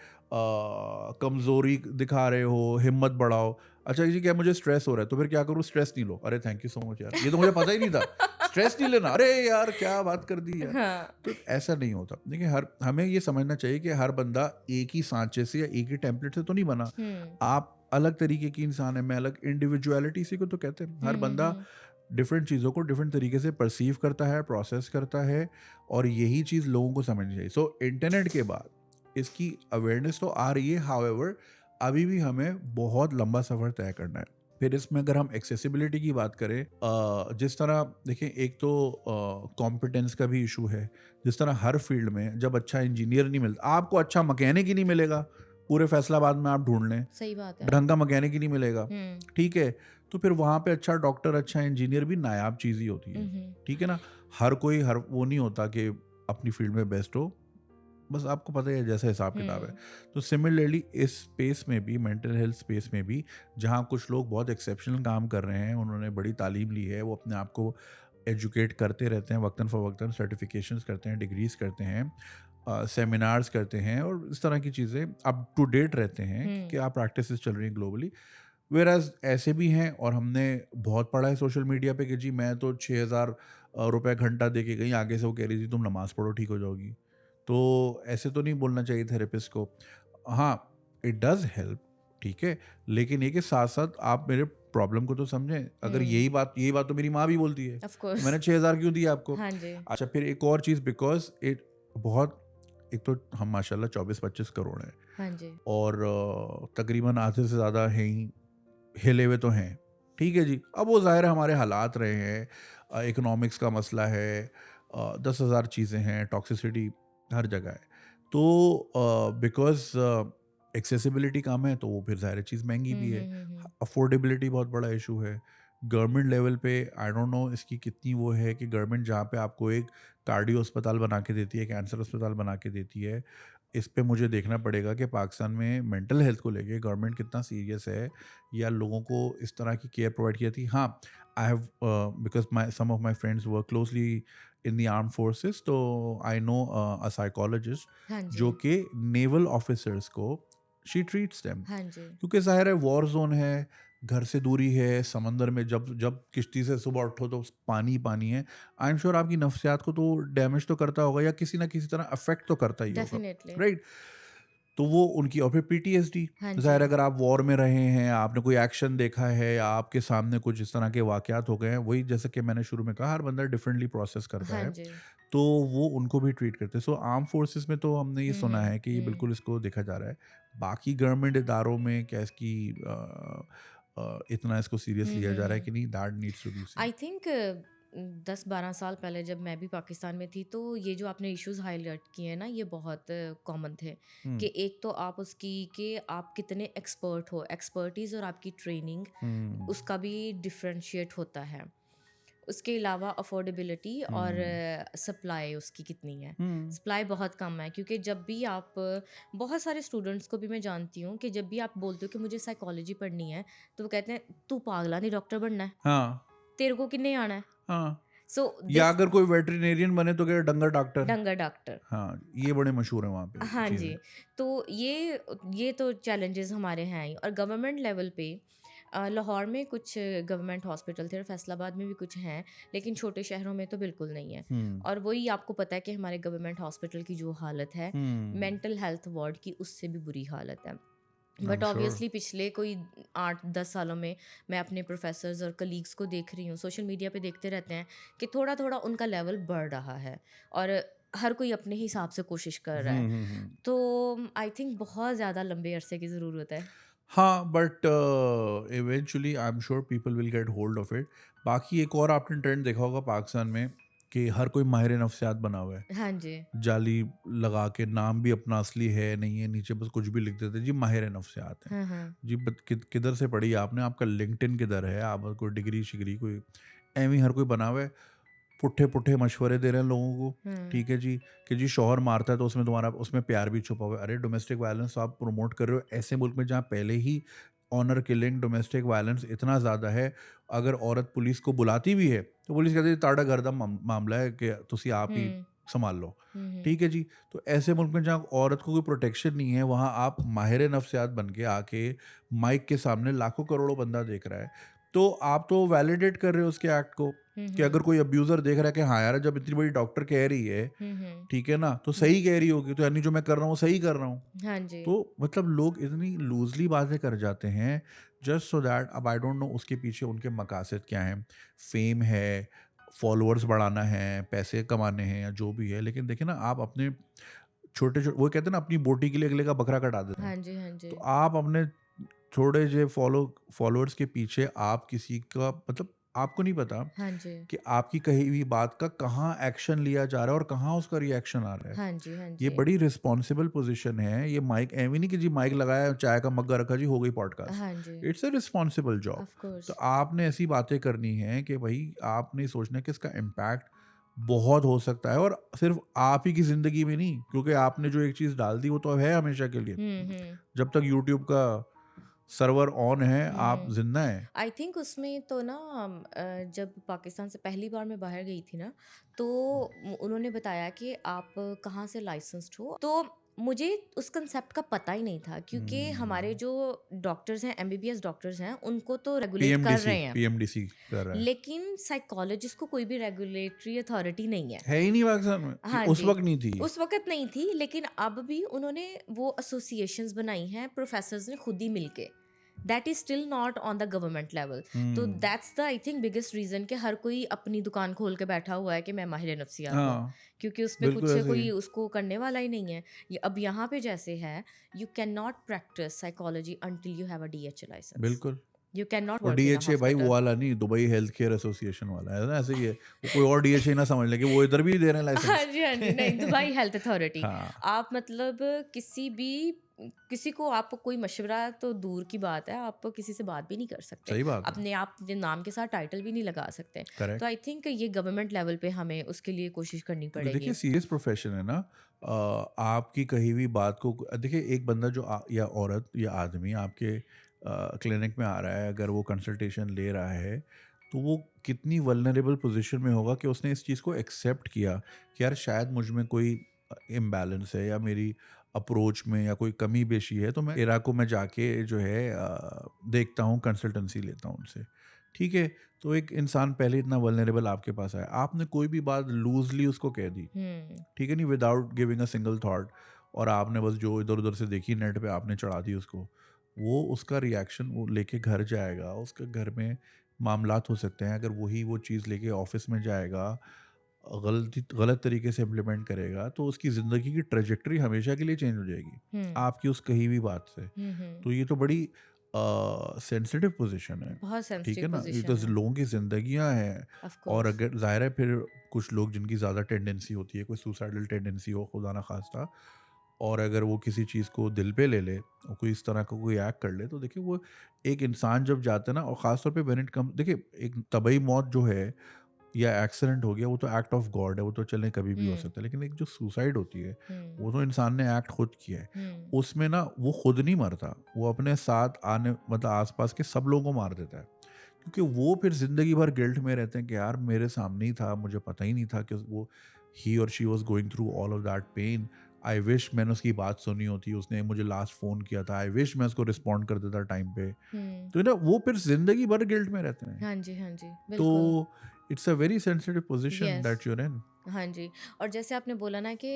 कमज़ोरी दिखा रहे हो, हिम्मत बढ़ाओ। अच्छा जी क्या मुझे स्ट्रेस हो रहा है, तो फिर क्या करूँ? स्ट्रेस नहीं लो। अरे थैंक यू सो मच यार, ये तो मुझे पता ही नहीं था। स्ट्रेस नहीं लेना, अरे यार क्या बात कर दी यार। हाँ, तो ऐसा नहीं होता। देखिए हर हमें ये समझना चाहिए कि हर बंदा एक ही सांचे से या एक ही टेम्पलेट से तो नहीं बना। हुँ, आप अलग तरीके की इंसान है, मैं अलग। इंडिविजुअलिटी इसी को तो कहते हैं। हुँ, हर हुँ, बंदा हुँ, डिफरेंट चीज़ों को डिफरेंट तरीके से परसीव करता है, प्रोसेस करता है और यही चीज़ लोगों को समझनी चाहिए। सो इंटरनेट के बाद इसकी अवेयरनेस तो आ रही है, हाउएवर अभी भी हमें बहुत लंबा सफ़र तय करना है। फिर इसमें अगर हम एक्सेसिबिलिटी की बात करें, जिस तरह देखिए एक तो कॉम्पिटेंस का भी इशू है। जिस तरह हर फील्ड में जब अच्छा इंजीनियर नहीं मिलता, आपको अच्छा मैकेनिक ही नहीं मिलेगा, पूरे फैसलाबाद में आप ढूँढ लें, सही बात है। ढंग का मैकेनिक ही नहीं मिलेगा, हुँ, ठीक है? तो फिर वहाँ पे अच्छा डॉक्टर, अच्छा इंजीनियर भी नायाब चीज़ ही होती हुँ, है, हुँ, ठीक है ना? हर कोई हर वो नहीं होता कि अपनी फील्ड में बेस्ट हो, बस आपको पता ही है जैसा हिसाब-किताब है। हुँ, तो सिमिलरली इस स्पेस में भी, मेंटल हेल्थ स्पेस में भी, जहाँ कुछ लोग बहुत एक्सेप्शनल काम कर रहे हैं, उन्होंने बड़ी तालीम ली है, वो अपने आप को एजुकेट करते रहते हैं, वक्तन फ़वक्तन सर्टिफ़िकेशंस करते हैं, डिग्रीज़ करते हैं, सेमिनार्स करते हैं और इस तरह की चीज़ें अप टू डेट रहते हैं कि हुँ, क्या प्रैक्टिसेस चल रही हैं ग्लोबली। व्हेयरएज़ ऐसे भी हैं और हमने बहुत पढ़ा है सोशल मीडिया पे कि जी मैं तो 6000 रुपए घंटा दे के गई, आगे से वो कह रही थी तुम नमाज़ पढ़ो ठीक हो जाओगी। तो ऐसे तो नहीं बोलना चाहिए थेरेपिस्ट को। हाँ, इट डज़ हेल्प, ठीक है? लेकिन ये कि साथ-साथ आप मेरे प्रॉब्लम को तो समझें। अगर हुँ, यही बात तो मेरी माँ भी बोलती है, ऑफ़ तो कोर्स। मैंने 6000 क्यों दिए आपको? हाँ जी। अच्छा फिर एक और चीज़, बिकॉज़ इट बहुत, एक तो हम माशाल्लाह 24-25 करोड़ हैं हाँ जी। और तकरीबन आधे से ज़्यादा हैं ही हिले हुए तो हैं, ठीक है जी। अब वो ज़ाहिर है हमारे हालात रहे हैं, इकोनॉमिक्स का मसला है, 10,000 चीज़ें हैं, टॉक्सिसिटी हर जगह है। तो बिकॉज़ एक्सेसिबिलिटी कम है तो वो फिर ज़ाहिर है चीज़ महँगी हुँ, भी है। हुँ, हुँ, हुँ। अफ़ोर्डेबिलिटी बहुत बड़ा इश्यू है। गवर्नमेंट लेवल पे आई डोंट नो इसकी कितनी वो है कि गवर्नमेंट जहाँ पे आपको एक कार्डियो अस्पताल बना के देती है, कैंसर अस्पताल बना के देती है, इस पे मुझे देखना पड़ेगा कि पाकिस्तान में मेंटल हेल्थ को लेके गवर्नमेंट कितना सीरियस है या लोगों को इस तरह की केयर प्रोवाइड की जाती है। हाँ, I have because my some of my friends work closely in the armed forces, तो आई नो अ साइकोलॉजिस्ट हाँ जो जी। कि नेवल ऑफिसर्स को शी ट्रीट्स देम, हाँ जी। क्योंकि ज़ाहिर है वॉर ज़ोन है, घर से दूरी है, समंदर में जब जब किश्ती से सुबह उठो तो पानी ही पानी है। आई एम श्योर आपकी नफ्सियात को तो डैमेज तो करता होगा या किसी न किसी तरह अफ़ेक्ट तो करता ही होगा, डेफ़िनिटली। राइट? तो वो उनकी, और फिर पीटीएसडी, हाँ ज़ाहिर है जी। अगर आप वॉर में रहे हैं, आपने कोई एक्शन देखा है या आपके सामने कुछ इस तरह के वाक़यात हो गए हैं, वही जैसे कि मैंने शुरू में कहा हर बंदा डिफरेंटली प्रोसेस करता हाँ है, जी। तो वो उनको भी ट्रीट करते हैं। सो आर्म फोर्सेस में तो हमने ये हुँ, सुना हुँ, है कि ये हुँ। बिल्कुल इसको देखा जा रहा है। बाकी गवर्नमेंट इदारों में क्या इसकी इतना इसको सीरियस हुँ, लिया हुँ, जा रहा है हुँ। कि नहीं, that needs to be seen. I think 10-12 साल पहले जब मैं भी पाकिस्तान में थी तो ये जो आपने इश्यूज़ हाइलाइट किए हैं ना ये बहुत कॉमन थे हुँ, कि एक तो आप उसकी कि आप कितने एक्सपर्ट हो, एक्सपर्टीज़ और आपकी ट्रेनिंग हुँ, उसका भी डिफरेंशिएट होता है। उसके अलावा अफोर्डेबिलिटी और हुँ, सप्लाई उसकी कितनी है। हुँ, सप्लाई बहुत कम है क्योंकि जब भी आप बहुत सारे स्टूडेंट्स को भी मैं जानती हूँ कि जब भी आप बोलते हो कि मुझे साइकोलॉजी पढ़नी है तो वो कहते हैं तू पागला नहीं डॉक्टर बनना है, हाँ, तेरे को किन्ने आना है। हाँ। सो या दिस अगर कोई वेटरिनेरियन बने तो क्या डंगर डॉक्टर। डंगर डॉक्टर। हाँ, ये बड़े मशहूर हैं वहाँ पे हाँ चीज़ें। जी, तो ये तो चैलेंजेस हमारे हैं ही और गवर्नमेंट लेवल पे लाहौर में कुछ गवर्नमेंट हॉस्पिटल थे और फैसलाबाद में भी कुछ हैं, लेकिन छोटे शहरों में तो बिल्कुल नहीं है। हुँ, और वही आपको पता है कि हमारे गवर्नमेंट हॉस्पिटल की जो हालत है, हुँ, मेंटल हेल्थ वार्ड की उससे भी बुरी हालत है। I am but sure. Obviously पिछले कोई 8-10 सालों में मैं अपने प्रोफेसर्स और कलीग्स को देख रही हूँ, सोशल मीडिया पे देखते रहते हैं कि थोड़ा-थोड़ा उनका लेवल बढ़ रहा है और हर कोई अपने हिसाब से कोशिश कर रहा है। हुँ, हुँ, हुँ। तो आई थिंक बहुत ज़्यादा लंबे अरसे की ज़रूरत है। हाँ, but eventually I am sure people will get hold of it. बाकी एक और आपने ट्रेंड देखा होगा पाकिस्तान में कि हर कोई माहिर नफ्सियात बना हुआ है। हाँ जी। जाली लगा के नाम भी अपना असली है नहीं है, नीचे बस कुछ भी लिख देते हैं, जी माहिर नफ्सियात हैं। हाँ, हाँ। जी किधर से पढ़ी आपने? आपका लिंक्डइन किधर है? आप कोई डिग्री शिग्री कोई एवं ही हर कोई बना हुआ है। पुट्ठे पुट्ठे मशवरे दे रहे हैं लोगों को, हुँ। ठीक है जी, कि जी शौहर मारता है तो उसमें तुम्हारा उसमें प्यार भी छुपा हुआ है। अरे डोमेस्टिक वायलेंस आप प्रमोट कर रहे हो ऐसे मुल्क में जहाँ पहले ही ऑनर किलिंग डोमेस्टिक वायलेंस इतना ज़्यादा है। अगर औरत पुलिस को बुलाती भी है तो पुलिस कहती है ताड़ा घर का मामला है कि तुसी आप ही हुँ। संभाल लो, हुँ, हुँ। ठीक है जी। तो ऐसे मुल्क में जहाँ औरत को कोई प्रोटेक्शन नहीं है वहाँ आप माहिर नफ्सियात बन के आके माइक के सामने लाखों करोड़ों बंदा देख रहा है, तो आप तो वैलिडेट कर रहे हो उसके एक्ट को। हुँ, कि अगर हुँ। कोई अब्यूज़र देख रहा है कि हाँ यार, जब इतनी बड़ी डॉक्टर कह रही है, हुँ, हुँ। ठीक है ना? तो हुँ। सही कह रही होगी, तो यानी जो मैं कर रहा हूँ, सही कर रहा हूँ। हाँ जी। तो मतलब लोग इतनी लूज़ली बातें कर जाते हैं जस्ट सो दैट अब आई डोंट नो उसके पीछे उनके मकासद क्या हैं? फ़ेम है, फॉलोअर्स बढ़ाना है, पैसे कमाने हैं या जो भी है। लेकिन देखिए ना, आप अपने वो कहते हैं ना, अपनी बोटी के लिए अगले का बकरा कटा देते हैं। हाँ जी, हाँ तो जी। आप अपने थोड़े जे फॉलोअर्स के पीछे आप किसी का मतलब आपको नहीं पता हाँ जी। कि आपकी कही हुई बात का कहाँ एक्शन लिया जा रहा है और कहाँ उसका रिएक्शन आ रहा है। हाँ जी, हाँ ये जी। बड़ी रिस्पॉन्सिबल पोजीशन है। ये माइक ऐਵੇਂ नहीं कि जी माइक लगाया, चाय का मग्गा रखा जी, हो गई पॉडकास्ट। हाँ जी। It's a responsible job. Of course. तो आपने ऐसी बातें करनी है कि भाई आपने सोचना है कि इसका इम्पैक्ट बहुत हो सकता है, और सिर्फ आप ही की ज़िंदगी में नहीं, क्योंकि आपने जो एक चीज़ डाल दी वो तो है हमेशा के लिए। हुँ, हुँ। जब तक यूट्यूब का सर्वर ऑन है, आप हुँ। ज़िंदा हैं। आई थिंक उसमें तो ना जब पाकिस्तान से पहली बार मैं बाहर गई थी ना, तो उन्होंने बताया कि आप कहाँ से लाइसेंस्ड हो। तो मुझे उस कंसेप्ट का पता ही नहीं था, क्योंकि हमारे हुँ। जो डॉक्टर्स हैं, एमबीबीएस डॉक्टर्स हैं, उनको तो रेगुलेट कर पीएमडीसी रहे हैं। पीएमडीसी कर रहा है। लेकिन साइकोलॉजिस्ट को कोई भी रेगुलेटरी अथॉरिटी नहीं है। है ही नहीं पाकिस्तान में, कि हाँ उस जी, वक़्त नहीं थी। उस वक़्त नहीं थी, लेकिन अब भी उन्होंने वो एसोसिएशंस बनाई हैं प्रोफ़ेसर्स ने खुद ही मिलके। That is still not on the government level. तो हुँ। That's the I think biggest reason कि हर कोई अपनी दुकान खोल के बैठा हुआ है कि मैं माहिर नफ्सियात हूँ। हाँ, क्योंकि उसमें बिल्कुल कुछ ऐसे ही कोई है। उसको करने वाला ही नहीं है। ये अब यहाँ पे जैसे है, you can not practice psychology until you have a DHA licence. बिल्कुल। यू कैन नॉट और वर्क इन अ डीएचए भाई वो हॉस्पिटल। वाला नहीं, दुबई हेल्थ केयर एसोसिएशन वाला है ना, ऐसे ही है। वो कोई और डीएचए ना समझ ले कि वो इधर भी दे रहे हैं हाँ लाइसेंस। जी, हाँ जी। नहीं, दुबई हेल्थ अथॉरिटी। हाँ, आप मतलब किसी भी किसी को आप कोई मशवरा तो दूर की बात है, आप किसी से बात भी नहीं कर सकते। सही बात है। अपने आप अपने नाम के साथ टाइटल भी नहीं लगा सकते। तो करेक्ट। आई थिंक ये गवर्नमेंट लेवल पे हमें उसके लिए कोशिश करनी क्योंकि देखिए पड़ेगी। सीरियस प्रोफ़ेशन है ना। आपकी कही हुई बात को देखिए, एक बंदा जो या औरत या आदमी आपके क्लिनिक में आ रहा है, अगर वो कंसल्टेशन ले रहा है, तो वो कितनी वल्नरेबल पोज़ीशन में होगा कि उसने इस चीज़ को एक्सेप्ट किया कि यार शायद मुझ में कोई इम्बैलेंस है या मेरी अप्रोच में या कोई कमी पेशी है, तो मैं इराक़ों में जाके जो है देखता हूँ, कंसल्टेंसी लेता हूँ उनसे। ठीक है? तो एक इंसान पहले इतना वल्नरेबल आपके पास आया, आपने कोई भी बात लूज़ली उसको कह दी, हुँ, ठीक है नहीं, without giving a single thought, और आपने बस जो इधर-उधर से देखी नेट पे आपने चढ़ा दी उसको। वो उसका रिएक्शन वो लेके घर जाएगा, उसके घर में मामलात हो सकते हैं। अगर वही वो चीज़ लेके ऑफ़िस में जाएगा, गलत तरीके से इम्प्लीमेंट करेगा, तो उसकी ज़िंदगी की ट्रैजेक्टरी हमेशा के लिए चेंज हो जाएगी, हुँ, आपकी उस कही हुई बात से। हुँ, हुँ। तो ये तो बड़ी सेंसिटिव पोजीशन है, बहुत ठीक सेंसिटिव है ना? ये तो पोज़ीशन है। लोगों की ज़िंदगियाँ हैं। ऑफ़ और कोर्स। अगर ज़ाहिर है, फिर कुछ लोग जिनकी ज़्यादा टेंडेंसी होती है, कोई सुसाइडल टेंडेंसी हो खुदा ना खास्ता, और अगर वो किसी चीज़ को दिल पे ले ले और कोई इस तरह का कोई एक्ट कर ले, तो देखिए वो एक इंसान जब जाता है ना, और ख़ास तौर पे व्हेन इट कम, देखिए एक तबई मौत जो है या एक्सीडेंट हो गया, वो तो एक्ट ऑफ गॉड है, वो तो चलें कभी भी हो हुँ, सकता है। लेकिन एक जो सुसाइड होती है, हुँ, वो तो इंसान ने एक्ट खुद किया है। हुँ, उसमें ना वो खुद नहीं मरता, वो अपने साथ आने मतलब आस-पास के सब लोगों को मार देता है। क्योंकि वो फिर ज़िंदगी भर गिल्ट में रहते हैं कि यार मेरे सामने ही था, मुझे पता ही नहीं था कि वो ही और she was going through all of that pain. I wish मैंने उसकी बात सुनी होती, उसने मुझे लास्ट फ़ोन किया था, आई विश मैं उसको रिस्पॉन्ड कर देता टाइम पे। हुँ। तो ना वो फिर ज़िंदगी भर गिल्ट में रहते हैं। हाँ जी, हाँ जी। तो बिल्कुल। It's a very sensitive position yes. That you are in. हाँ जी। और जैसे आपने बोला ना कि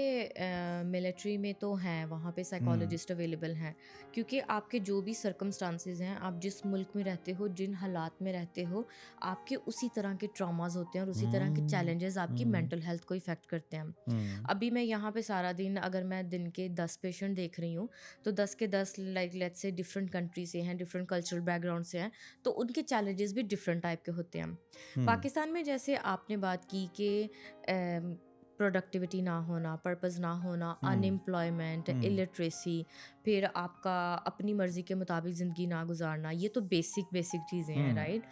मिलिट्री में तो हैं, वहाँ पे हम्म साइकोलॉजिस्ट अवेलेबल हैं, क्योंकि आपके जो भी सर्कमस्टांसेस हैं, आप जिस मुल्क में रहते हो, जिन हालात में रहते हो, आपके उसी तरह के ट्रॉमास होते हैं और उसी तरह के हम्म चैलेंजेस आपकी हम्म मेंटल हेल्थ को इफ़ेक्ट करते हैं। हम्म अभी मैं यहाँ पे सारा दिन, अगर मैं दिन के 10 पेशेंट देख रही हूँ, तो 10 के 10 like let's say different country से हैं, डिफरेंट कल्चरल बैकग्राउंड से हैं, तो उनके चैलेंजेस भी डिफरेंट टाइप के होते हैं। हम्म पाकिस्तान में जैसे आपने बात की कि प्रोडक्टिविटी ना होना, पर्पस ना होना, हम्म अनएम्प्लॉयमेंट, हम्म इलिटरेसी, फिर आपका अपनी मर्ज़ी के मुताबिक ज़िंदगी ना गुजारना, ये तो बेसिक बेसिक चीज़ें हैं, हम्म राइट?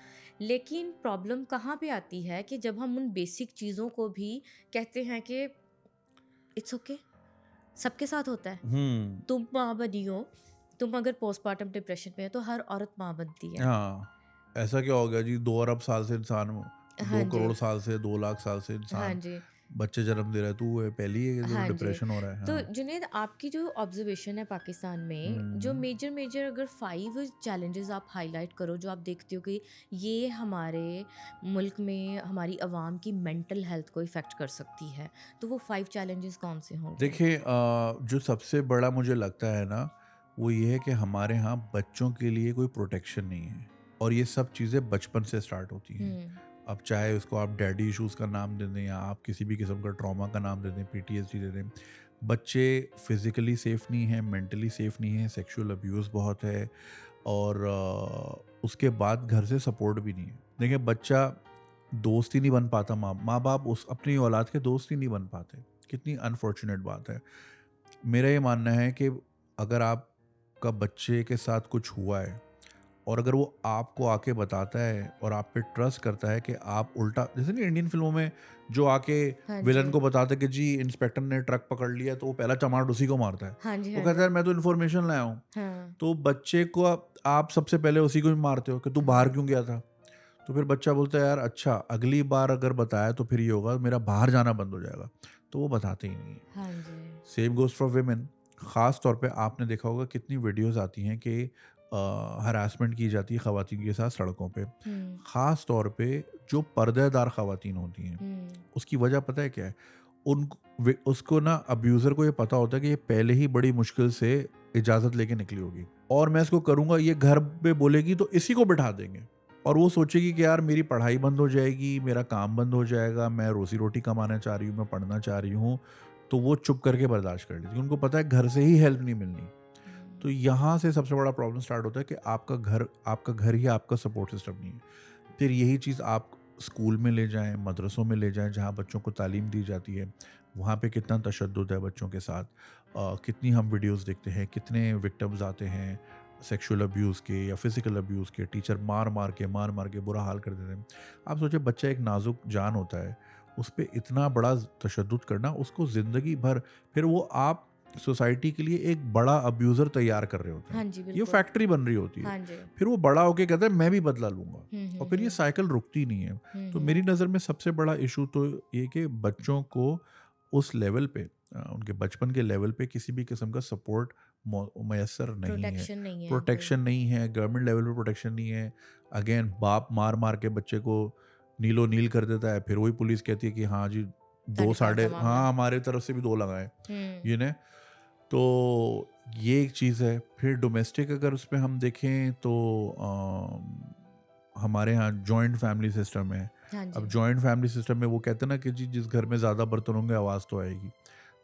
लेकिन प्रॉब्लम कहाँ पे आती है कि जब हम उन बेसिक चीज़ों को भी कहते हैं कि इट्स ओके, सबके साथ होता है। हम्म तुम माँ बनी हो, तुम अगर पोस्टमार्टम डिप्रेशन में हो तो हर औरत माँ बनती है। हाँ, ऐसा क्या हो गया जी, 2 अरब साल से इंसान, हाँ दो जी, करोड़ साल से, 2 लाख साल से हाँ इंसान जी, बच्चे जन्म दे रहा है, तू पहली है कि जो हाँ जी। डिप्रेशन हो रहा है? तो हाँ। जुनैद, आपकी जो ऑब्जर्वेशन है पाकिस्तान में, जो हम्म मेजर मेजर अगर 5 चैलेंजेस आप हाइलाइट करो जो आप देखते हो कि ये हमारे मुल्क में हमारी आवाम की मेंटल हेल्थ को इफ़ेक्ट कर सकती है, तो वो 5 चैलेंजेस कौन से होंगे? देखिए, जो सबसे बड़ा मुझे लगता है ना, वो ये है कि हमारे यहाँ बच्चों के लिए कोई प्रोटेक्शन नहीं है, और ये सब चीज़ें बचपन से स्टार्ट होती हैं। हुँ, अब चाहे उसको आप डैडी इश्यूज का नाम दे दें, या आप किसी भी किस्म का ट्रॉमा का नाम दे दें, पीटीएसडी दे दें, बच्चे फिजिकली सेफ नहीं हैं, मेंटली सेफ नहीं है, सेक्सुअल अब्यूज़ बहुत है, और उसके बाद घर से सपोर्ट भी नहीं है। देखिए, बच्चा दोस्त ही नहीं बन पाता, माँ माँ बाप उस अपनी औलाद के दोस्त ही नहीं बन पाते। कितनी अनफॉर्चुनेट बात है। मेरा ये मानना है कि अगर आपका बच्चे के साथ कुछ हुआ है, और अगर वो आपको आके बताता है और आप पे ट्रस्ट करता है कि आप उल्टा, जैसे नहीं इंडियन फिल्मों में जो आके हाँ विलन जी। को बताता है कि जी इंस्पेक्टर ने ट्रक पकड़ लिया, तो वो पहला चमाट उसी को मारता है। हाँ जी, वो हाँ कहता है जी। मैं तो इन्फॉर्मेशन लाया हूँ। हाँ, तो बच्चे को आप सबसे पहले उसी को ही मारते हो कि तू बाहर हाँ, क्यों गया था। तो फिर बच्चा बोलता है यार अच्छा, अगली बार अगर बताया तो फिर ये होगा, मेरा बाहर जाना बंद हो जाएगा। तो वो बताते ही नहीं है। हाँ जी। Same goes for women. ख़ास तौर पे आपने देखा होगा कितनी वीडियोस आती हैं कि हरासमेंट की जाती है ख़वातीन के साथ सड़कों पे। हुँ, ख़ास तौर पे जो पर्देदार ख़वातीन होती हैं, हुँ, उसकी वजह पता है क्या है? उसको ना अब्यूज़र को ये पता होता है कि ये पहले ही बड़ी मुश्किल से इजाज़त लेके निकली होगी, और मैं इसको करूँगा, ये घर पे बोलेगी तो इसी को बिठा देंगे, और वो सोचेगी कि यार मेरी पढ़ाई बंद हो जाएगी, मेरा काम बंद हो जाएगा, मैं रोज़ी-रोटी कमाना चाह रही हूँ, मैं पढ़ना चाह रही हूँ, तो वो चुप करके बर्दाश्त कर लेती है। उनको पता है घर से ही हेल्प नहीं मिलनी। हुँ, तो यहाँ से सबसे बड़ा प्रॉब्लम स्टार्ट होता है कि आपका घर ही आपका सपोर्ट सिस्टम नहीं है। फिर यही चीज़ आप स्कूल में ले जाएँ, मदरसों में ले जाएँ, जहाँ बच्चों को तालीम दी जाती है, वहाँ पे कितना तशद्दुद है बच्चों के साथ। कितनी हम वीडियोज़ देखते हैं, कितने विक्टिम्स आते हैं सेक्सुअल अब्यूज़ के या फिज़िकल अब्यूज़ के, टीचर मार-मार के बुरा हाल कर देते हैं। आप सोचिए, बच्चा एक नाज़ुक जान होता है, उस पे इतना बड़ा तशद्दुद करना, उसको ज़िंदगी भर, फिर वो आप सोसाइटी के लिए एक बड़ा अब्यूज़र तैयार कर रहे होते हाँ हैं। जी, ये बिल्कुल। फैक्ट्री बन रही होती है। हाँ जी। फिर वो बड़ा होके कहता है मैं भी बदला लूँगा, हुँ, और हुँ, फिर ये हुँ, साइकिल रुकती नहीं है। हुँ, तो मेरी हुँ, नज़र में सबसे बड़ा इशू तो ये कि बच्चों को उस लेवल पे, उनके बचपन के लेवल पे किसी भी किस्म का सपोर्ट मयसर नहीं है। प्रोटेक्शन नहीं है कोई। प्रोटेक्शन नहीं है, गवर्नमेंट लेवल पे प्रोटेक्शन नहीं है। अगेन बाप मार-मार के बच्चे को नीलो-नील कर देता है, फिर वही पुलिस कहती है कि हाँ जी, 2 साढ़े 5 साढ़े का मामला। हाँ, हमारे तरफ से भी 2 लगाएँ। हुँ, ये ना, तो ये एक चीज़ है। फिर डोमेस्टिक अगर उसमें हम देखें तो हमारे यहाँ जॉइंट फैमिली सिस्टम है। हाँ अब जी। जॉइंट फैमिली सिस्टम में वो कहते हैं ना कि जी जिस घर में ज़्यादा बर्तन होंगे आवाज़ तो आएगी।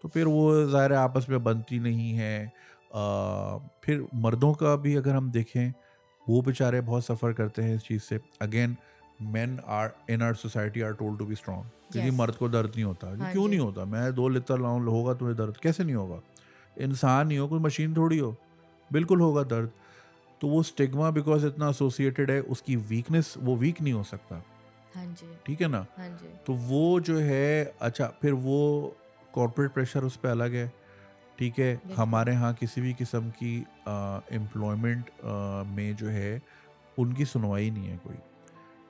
तो फिर वो ज़ाहिर है आपस में बनती नहीं है। फिर मर्दों का भी अगर हम देखें, वो बेचारे बहुत सफ़र करते हैं इस चीज़ से। Again, men are in our society are told to be strong, क्योंकि यस। मर्द को दर्द नहीं होता। जी हाँ क्यों नहीं जी। होता? मैं 2 लितर लाऊँ, होगा तुम्हें दर्द? कैसे नहीं होगा? इंसान ही हो, कोई मशीन थोड़ी हो। बिल्कुल होगा दर्द। तो वो स्टिग्मा बिकॉज़ इतना एसोसिएटेड है, उसकी वीकनेस, वो वीक नहीं हो सकता। हाँ जी। ठीक है ना? हाँ जी। तो वो जो है, अच्छा फिर वो कॉर्पोरेट प्रेशर उस पे अलग है। ठीक है? बिल्कुल। हमारे यहाँ किसी भी किस्म की एम्प्लॉयमेंट में जो है, उनकी सुनवाई नहीं है कोई।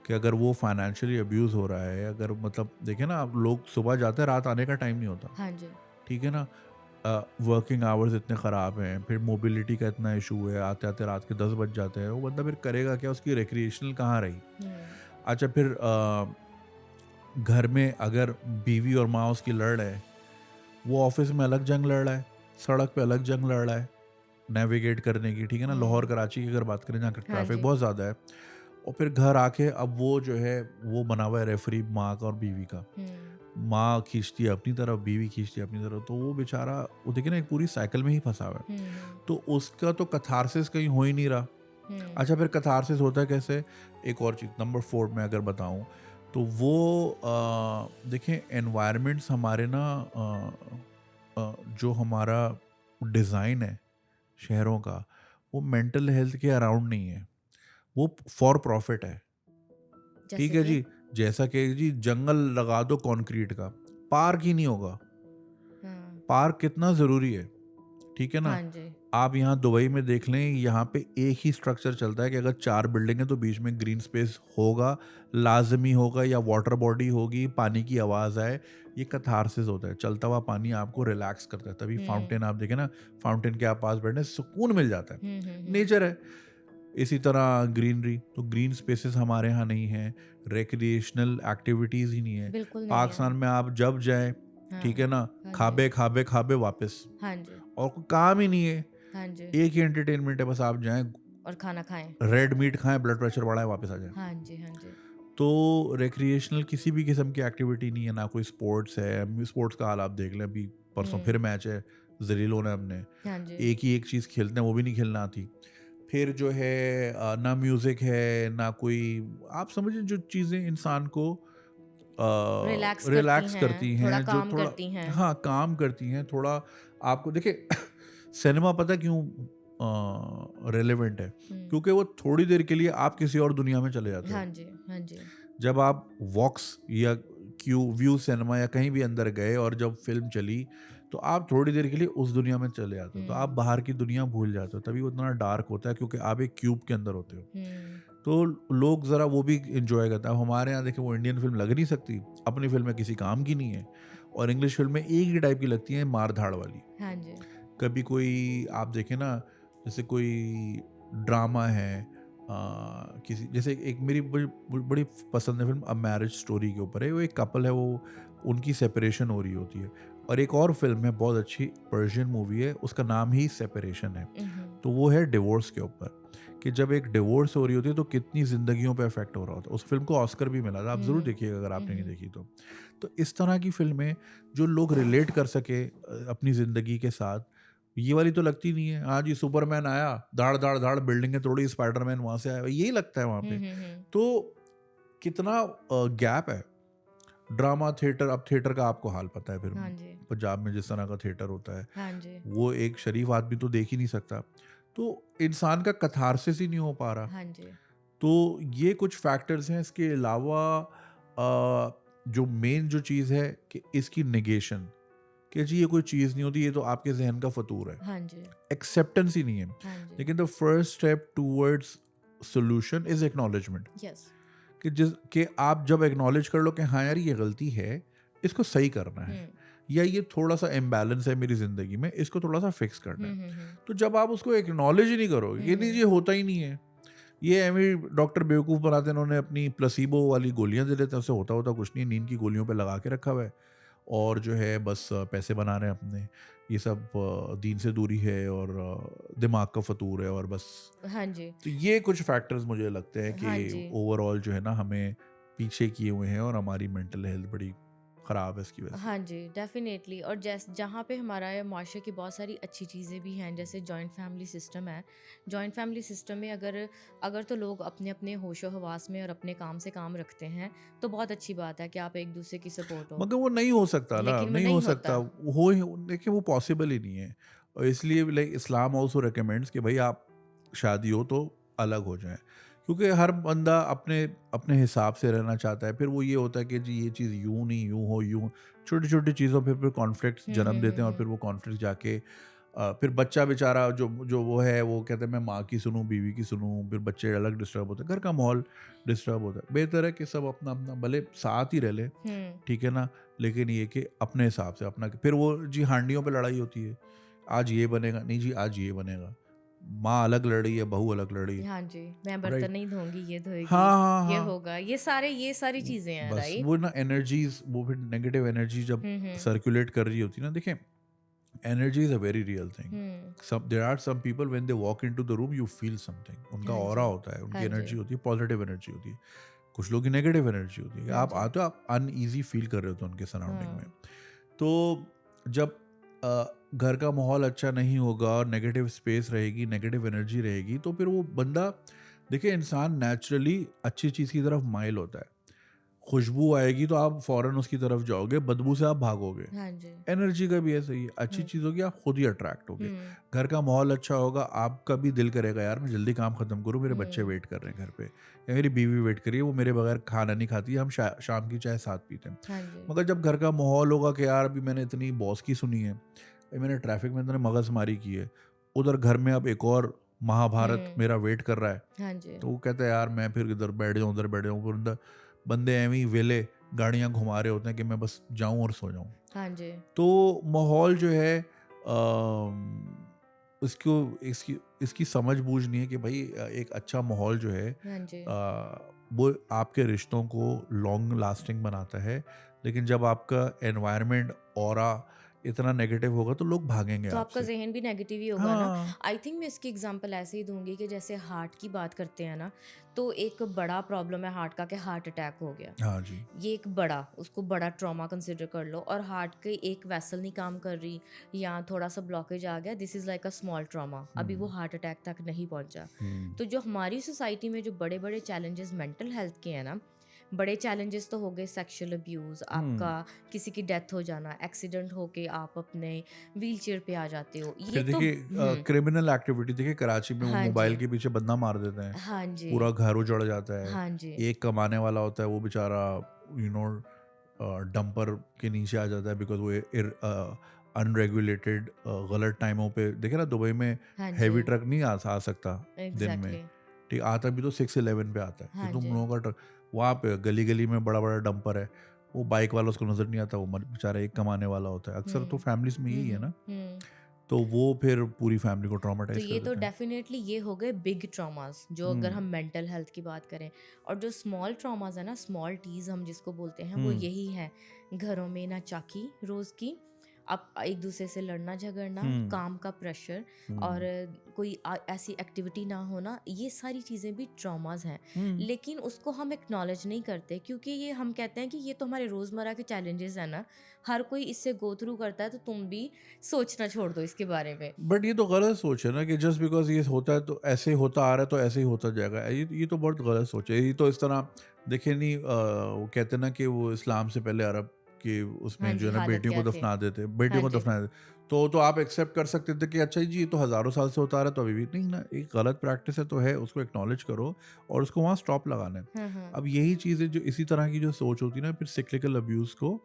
कि अगर वो फाइनेंशियली अब्यूज़ हो रहा है, अगर मतलब देखिए ना, आप लोग सुबह जाते हैं, रात आने का टाइम नहीं होता। हाँ जी। ठीक है ना? वर्किंग आवर्स इतने ख़राब हैं, फिर मोबिलिटी का इतना इशू है, आते-आते रात के 10 बज जाते हैं, वो बंदा फिर करेगा क्या? उसकी रिक्रिएशनल कहाँ रही? हुँ, अच्छा फिर घर में अगर बीवी और माँ उसकी लड़ रहे हैं, वो ऑफिस में अलग जंग लड़ रहा है, सड़क पे अलग जंग लड़ रहा है नेविगेट करने की, ठीक है ना। लाहौर कराची की अगर बात करें जहाँ हाँ ट्रैफिक जी। बहुत ज़्यादा है, और फिर घर आके अब वो जो है वो बना हुआ है रेफरी माँ का और बीवी का। माँ खींचती है अपनी तरफ, बीवी खींचती है अपनी तरफ, तो वो बेचारा वो देखिए ना एक पूरी साइकिल में ही फंसा हुआ है। तो उसका तो कथारसिस कहीं हो ही नहीं रहा। अच्छा, फिर कथारसिस होता है कैसे? एक और चीज़ नंबर 4 में अगर बताऊँ तो वो देखें एनवायरनमेंट्स हमारे ना जो हमारा डिज़ाइन है शहरों का, वो मेंटल हेल्थ के अराउंड नहीं है, वो फॉर प्रॉफिट है। ठीक जैसे है कि जी, जैसा कि जी जंगल लगा दो कंक्रीट का, पार्क ही नहीं होगा। हाँ, पार्क कितना ज़रूरी है, ठीक है ना। हाँ जी। आप यहाँ दुबई में देख लें, यहाँ पे एक ही स्ट्रक्चर चलता है कि अगर 4 बिल्डिंग है तो बीच में ग्रीन स्पेस होगा, लाज़मी होगा, या वाटर बॉडी होगी, पानी की आवाज़ आए। ये कैथारसिस होता है, चलता हुआ पानी आपको रिलैक्स करता है। तभी फाउंटेन आप देखें ना, फाउंटेन के आप पास बैठने से सुकून मिल जाता है, नेचर है। इसी तरह ग्रीनरी, तो ग्रीन स्पेसेस हमारे यहाँ नहीं है, रिक्रिएशनल एक्टिविटीज़ ही नहीं है। बिल्कुल नहीं है। पाकिस्तान में आप जब जाएँ, ठीक है हाँ, ना, हाँ जी। खाबे, खाबे, खाबे वापस, हाँ जी, और कोई काम ही नहीं है। हाँ जी। एक ही एंटरटेनमेंट है, बस आप जाएँ, और खाना खाएँ। रेड मीट खाएँ, ब्लड प्रेशर बढ़ाएँ, वापस आ जाएँ। हाँ जी, हाँ जी। तो रिक्रिएशनल किसी भी किस्म की एक्टिविटी नहीं है, ना कोई स्पोर्ट्स है। स्पोर्ट्स का हाल आप देख लें, अभी परसों फिर मैच है, ज़लीलों ने हमने हाँ जी। एक ही एक चीज़ खेलते हैं, वो भी नहीं खेलना आती। फिर जो है ना म्यूज़िक है, ना कोई, आप समझिए जो चीज़ें इंसान को रिलैक्स करती रिलैक्स हैं, करती थोड़ा हैं, जो काम थोड़ा, करती हैं। हाँ, काम करती हैं, थोड़ा आपको देखिए सिनेमा पता क्यों रेलेवेंट है? हुँ। क्योंकि वो थोड़ी देर के लिए आप किसी और दुनिया में चले जाते हाँ हो। जी, हाँ जी। जब आप वॉक्स या व्यू सिनेमा या कहीं भी अंदर गए और जब फ़िल्म चली, तो आप थोड़ी देर के लिए उस दुनिया में चले जाते हो। तो आप बाहर की दुनिया भूल जाते हो, तभी वो इतना डार्क होता है, क्योंकि आप एक क्यूब के अंदर होते हो। हुँ, तो लोग ज़रा वो भी एन्जॉय करते हैं। अब हमारे यहाँ देखिए वो इंडियन फ़िल्म लग नहीं सकती, अपनी फ़िल्में किसी काम की नहीं है, और इंग्लिश फ़िल्में एक ही टाइप की लगती हैं, मार-धाड़ वाली। हाँ जी। कभी कोई आप देखें ना, जैसे कोई ड्रामा है, किसी जैसे एक मेरी बड़ी पसंद है फ़िल्म, अ मैरिज स्टोरी के ऊपर है। वो एक कपल है, वो उनकी सेपरेशन हो रही होती है, और एक और फ़िल्म है बहुत अच्छी, पर्शियन मूवी है, उसका नाम ही सेपरेशन है। तो वो है डिवोर्स के ऊपर, कि जब एक डिवोर्स हो रही होती है तो कितनी ज़िंदगियों पे इफ़ेक्ट हो रहा होता है। उस फ़िल्म को ऑस्कर भी मिला था, आप ज़रूर देखिएगा अगर आपने नहीं देखी तो। तो इस तरह की फ़िल्में जो लोग रिलेट कर सके अपनी ज़िंदगी के साथ, ये वाली तो लगती नहीं है। हाँ जी, सुपरमैन आया, धाड़, धाड़, धाड़ बिल्डिंगें तोड़ी, स्पाइडरमैन वहाँ से आया, यही लगता है वहाँ पे। तो कितना गैप है। ड्रामा थिएटर, अब थिएटर का आपको हाल पता है फिर, हाँ जी, पंजाब में जिस तरह का थिएटर होता है, हाँ जी, वो एक शरीफ आदमी तो देख ही नहीं सकता। तो इंसान का कथारसिस ही नहीं हो पा रहा। हाँ जी। तो ये कुछ फैक्टर्स हैं। इसके अलावा जो मेन जो चीज़ है कि इसकी नेगेशन, कि जी ये कोई चीज़ नहीं होती, ये तो आपके ज़हन का फतूर है। हाँ जी, एक्सेप्टेंस ही नहीं है। हाँ जी। लेकिन the first step towards solution is acknowledgement, yes. कि आप जब एक्नॉलेज कर लो कि हाँ यार ये गलती है, इसको सही करना है, या ये थोड़ा सा इम्बैलेंस है मेरी ज़िंदगी में, इसको थोड़ा सा फिक्स करना है। तो जब आप उसको एक्नॉलेज ही नहीं करोगे, ये नहीं, ये होता ही नहीं है, ये एमी डॉक्टर बेवकूफ़ बनाते हैं, इन्होंने अपनी प्लेसिबो वाली गोलियां दे देते हैं, उससे होता होता कुछ नहीं, नींद की गोलियों पे लगा के रखा हुआ है, और जो है बस पैसे बना रहे हैं अपने। ये सब दीन से दूरी है, और दिमाग का फतूर है, और बस। हाँ जी, तो ये कुछ फैक्टर्स मुझे लगते हैं हाँ कि जी। ओवरऑल जो है ना हमें पीछे किए हुए हैं, और हमारी मेंटल हेल्थ बड़ी ख़राब है इसकी वजह से। हाँ जी, डेफ़िनेटली। और जहाँ पे हमारा माशरे की बहुत सारी अच्छी चीज़ें भी हैं, जैसे जॉइंट फैमिली सिस्टम है। जॉइंट फैमिली सिस्टम में अगर अगर तो लोग अपने-अपने होशो-हवास में और अपने काम से काम रखते हैं, तो बहुत अच्छी बात है कि आप एक-दूसरे की सपोर्ट हो। मगर वो नहीं हो सकता ना, लेकिन वो नहीं हो नहीं सकता। होता। हो ही, देखिए वो पॉसिबल ही नहीं है, और इसलिए लाइक इस्लाम ऑल्सो रिकमेंड्स कि भाई आप शादी हो तो अलग हो जाएं, क्योंकि हर बंदा अपने अपने हिसाब से रहना चाहता है। फिर वो ये होता है कि जी ये चीज़ यूँ नहीं, यूँ हो, यूँ, छोटी छोटी चीज़ों पे फिर कॉन्फ्लिक्ट जन्म देते हैं, और फिर वो कॉन्फ्लिक्ट जाके फिर बच्चा बेचारा जो जो वो है, वो कहते हैं मैं माँ की सुनूं, बीवी की सुनूं, फिर बच्चे अलग डिस्टर्ब होते हैं, घर का माहौल डिस्टर्ब होता है। बेहतर है कि सब अपना अपना भले साथ ही रह ले, हुँ, ठीक है ना, लेकिन ये कि अपने हिसाब से अपना। फिर वो जी हांडियों पे लड़ाई होती है, आज ये बनेगा, नहीं जी आज ये बनेगा, माँ अलग लड़ी या बहू अलग लड़ी, हाँ जी, मैं राइट? बर्तन नहीं धोऊँगी, ये धोएगी, हाँ, हाँ, ये हाँ। होगा, ये सारी चीज़ें हैं, बस राइट? वो ना एनर्जीज़, वो फिर नेगेटिव एनर्जी जब हुँ। सर्कुलेट कर रही होती है ना, देखिए energy is a very real thing. हुँ, सब there are some people when they walk into the room you feel something, उनका हाँ ऑरा जी, होता है, उनकी हाँ जी, एनर्जी होती है, पॉजिटिव एनर्जी होती है। कुछ लोग की नेगेटिव एनर्जी होती है, हाँ आप जी, आते हो, आप अनईज़ी फील कर रहे होते हो उनके सराउंडिंग में। हाँ, तो जब घर का माहौल अच्छा नहीं होगा और नेगेटिव स्पेस रहेगी, नेगेटिव एनर्जी रहेगी, तो फिर वो बंदा, देखिए इंसान नेचुरली अच्छी चीज़ की तरफ माइल होता है। खुशबू आएगी तो आप फ़ौरन उसकी तरफ जाओगे, बदबू से आप भागोगे। हाँ जी, एनर्जी का भी ऐसा ही है, अच्छी हुँ, चीज़ होगी आप खुद ही अट्रैक्ट होगे। हुँ, घर का माहौल अच्छा होगा, आपका भी दिल करेगा यार मैं जल्दी काम ख़त्म करूँ, मेरे बच्चे हुँ, वेट कर रहे हैं घर पे, या मेरी बीवी वेट कर रही है, वो मेरे बगैर खाना नहीं खाती है, हम शाम की चाय साथ पीते हैं। हाँ जी, मगर जब घर का माहौल होगा कि यार अभी मैंने इतनी बॉस की सुनी है, अभी मैंने ट्रैफिक में इतने मगजमारी की है, उधर घर में अब एक और महाभारत हुँ, मेरा वेट कर रहा है, हाँ जी, तो वो कहता है यार मैं फिर इधर बैठ जाऊँ, उधर बैठ जाऊँ, फिर बंदे एवं ही वेले गाड़ियाँ घुमा रहे होते हैं कि मैं बस जाऊँ और सो जाऊँ। हाँ जी, तो माहौल जो है इसको इसकी इसकी समझ बूझ नहीं है कि भाई एक अच्छा माहौल जो है हाँ जी। वो आपके रिश्तों को लॉन्ग लास्टिंग बनाता है। लेकिन जब आपका एनवायरनमेंट ऑरा इतना नेगेटिव होगा तो लोग भागेंगे तो आपका आपसे। ज़हन भी नेगेटिव ही होगा ना। हाँ, आई थिंक मैं इसकी एग्जांपल ऐसे ही दूँगी कि जैसे हार्ट की बात करते हैं ना, तो एक बड़ा प्रॉब्लम है हार्ट का कि हार्ट अटैक हो गया। हाँ जी। ये एक बड़ा उसको बड़ा ट्रॉमा कंसिडर कर लो और हार्ट की एक वेसल नहीं काम कर रही या थोड़ा-सा ब्लॉकेज आ गया, this is like a small trauma. अभी वो हुँ, हार्ट अटैक तक नहीं पहुँचा। हुँ, तो जो हमारी सोसाइटी में जो बड़े-बड़े चैलेंजेस मेंटल हेल्थ के हैं ना, बड़े चैलेंजेस तो हो गए सेक्सुअल अब्यूज़, आपका हुँ। किसी की डेथ हो जाना, एक्सीडेंट होके आप अपने व्हीलचेयर पे आ जाते हो। ये फिर तो देखिए क्रिमिनल एक्टिविटी देखिए कराची में वो हाँ मोबाइल जी, के पीछे बंदा मार देते हैं। हाँ जी, पूरा घर उजड़ जाता है। हाँ जी, एक कमाने वाला होता है वो बेचारा यू नो डंपर के नीचे आ जाता है बिकॉज़ वो अनरेगुलेटेड गलत टाइमों पे देखिए ना दुबई में हाँ जी, हेवी ट्रक नहीं आ सकता दिन में। एग्ज़ैक्टली, ठीक आता भी तो 611 पे आता है कि हाँ तुम जी। लोगों का ट्रक वहाँ पे गली-गली में बड़ा-बड़ा डंपर है। वो बाइक वाला उसको नज़र नहीं आता वो बेचारा एक कमाने वाला होता है। अक्सर तो हुँ, फैमिलीज़ में यही है ना। हुँ। तो वो फिर पूरी फैमिली को तो ट्रॉमाटाइज़ कर ये तो देते हैं। डेफ़िनेटली ये हो गए बिग ट्रॉमास जो अगर हुँ, हम मेंटल हेल्थ की बात करें और जो स्मॉल ट्रॉमास है ना स्मॉल टीज़ हम जिसको बोलते हैं वो हुँ, यही है घरों में ना चाकी रोज़ की अब एक दूसरे से लड़ना झगड़ना हुँ, काम का प्रेशर और हुँ, कोई ऐसी एक्टिविटी ना होना ये सारी चीज़ें भी ट्रॉमास हैं हुँ। लेकिन उसको हम एक्नॉलेज नहीं करते क्योंकि ये हम कहते हैं कि ये तो हमारे रोज़मर्रा के चैलेंजेस हैं ना हर कोई इससे गो थ्रू करता है तो तुम भी सोचना छोड़ दो इसके बारे में बट ये तो गलत सोच है ना कि जस्ट बिकॉज़ ये होता है तो ऐसे ही होता आ रहा है तो ऐसे ही होता जाएगा। ये तो बहुत गलत सोच है। ये तो इस तरह देखिए नहीं वो कहते हैं ना कि वो इस्लाम से पहले अरब के हाँ उसमें जो जी है ना हालत बेटियों को क्या थे दफना देते, हाँ बेटियों को जी दफना देते। तो आप एक्सेप्ट कर सकते थे कि अच्छा जी ये तो हज़ारों साल से होता आ रहा है तो अभी भी नहीं ना, एक गलत प्रैक्टिस है तो है, उसको एक्नॉलेज करो और उसको वहाँ स्टॉप लगाना है। हाँ, हाँ। अब यही चीज़ें जो इसी तरह की जो सोच होती है ना फिर साइक्लिकल अब्यूज़ को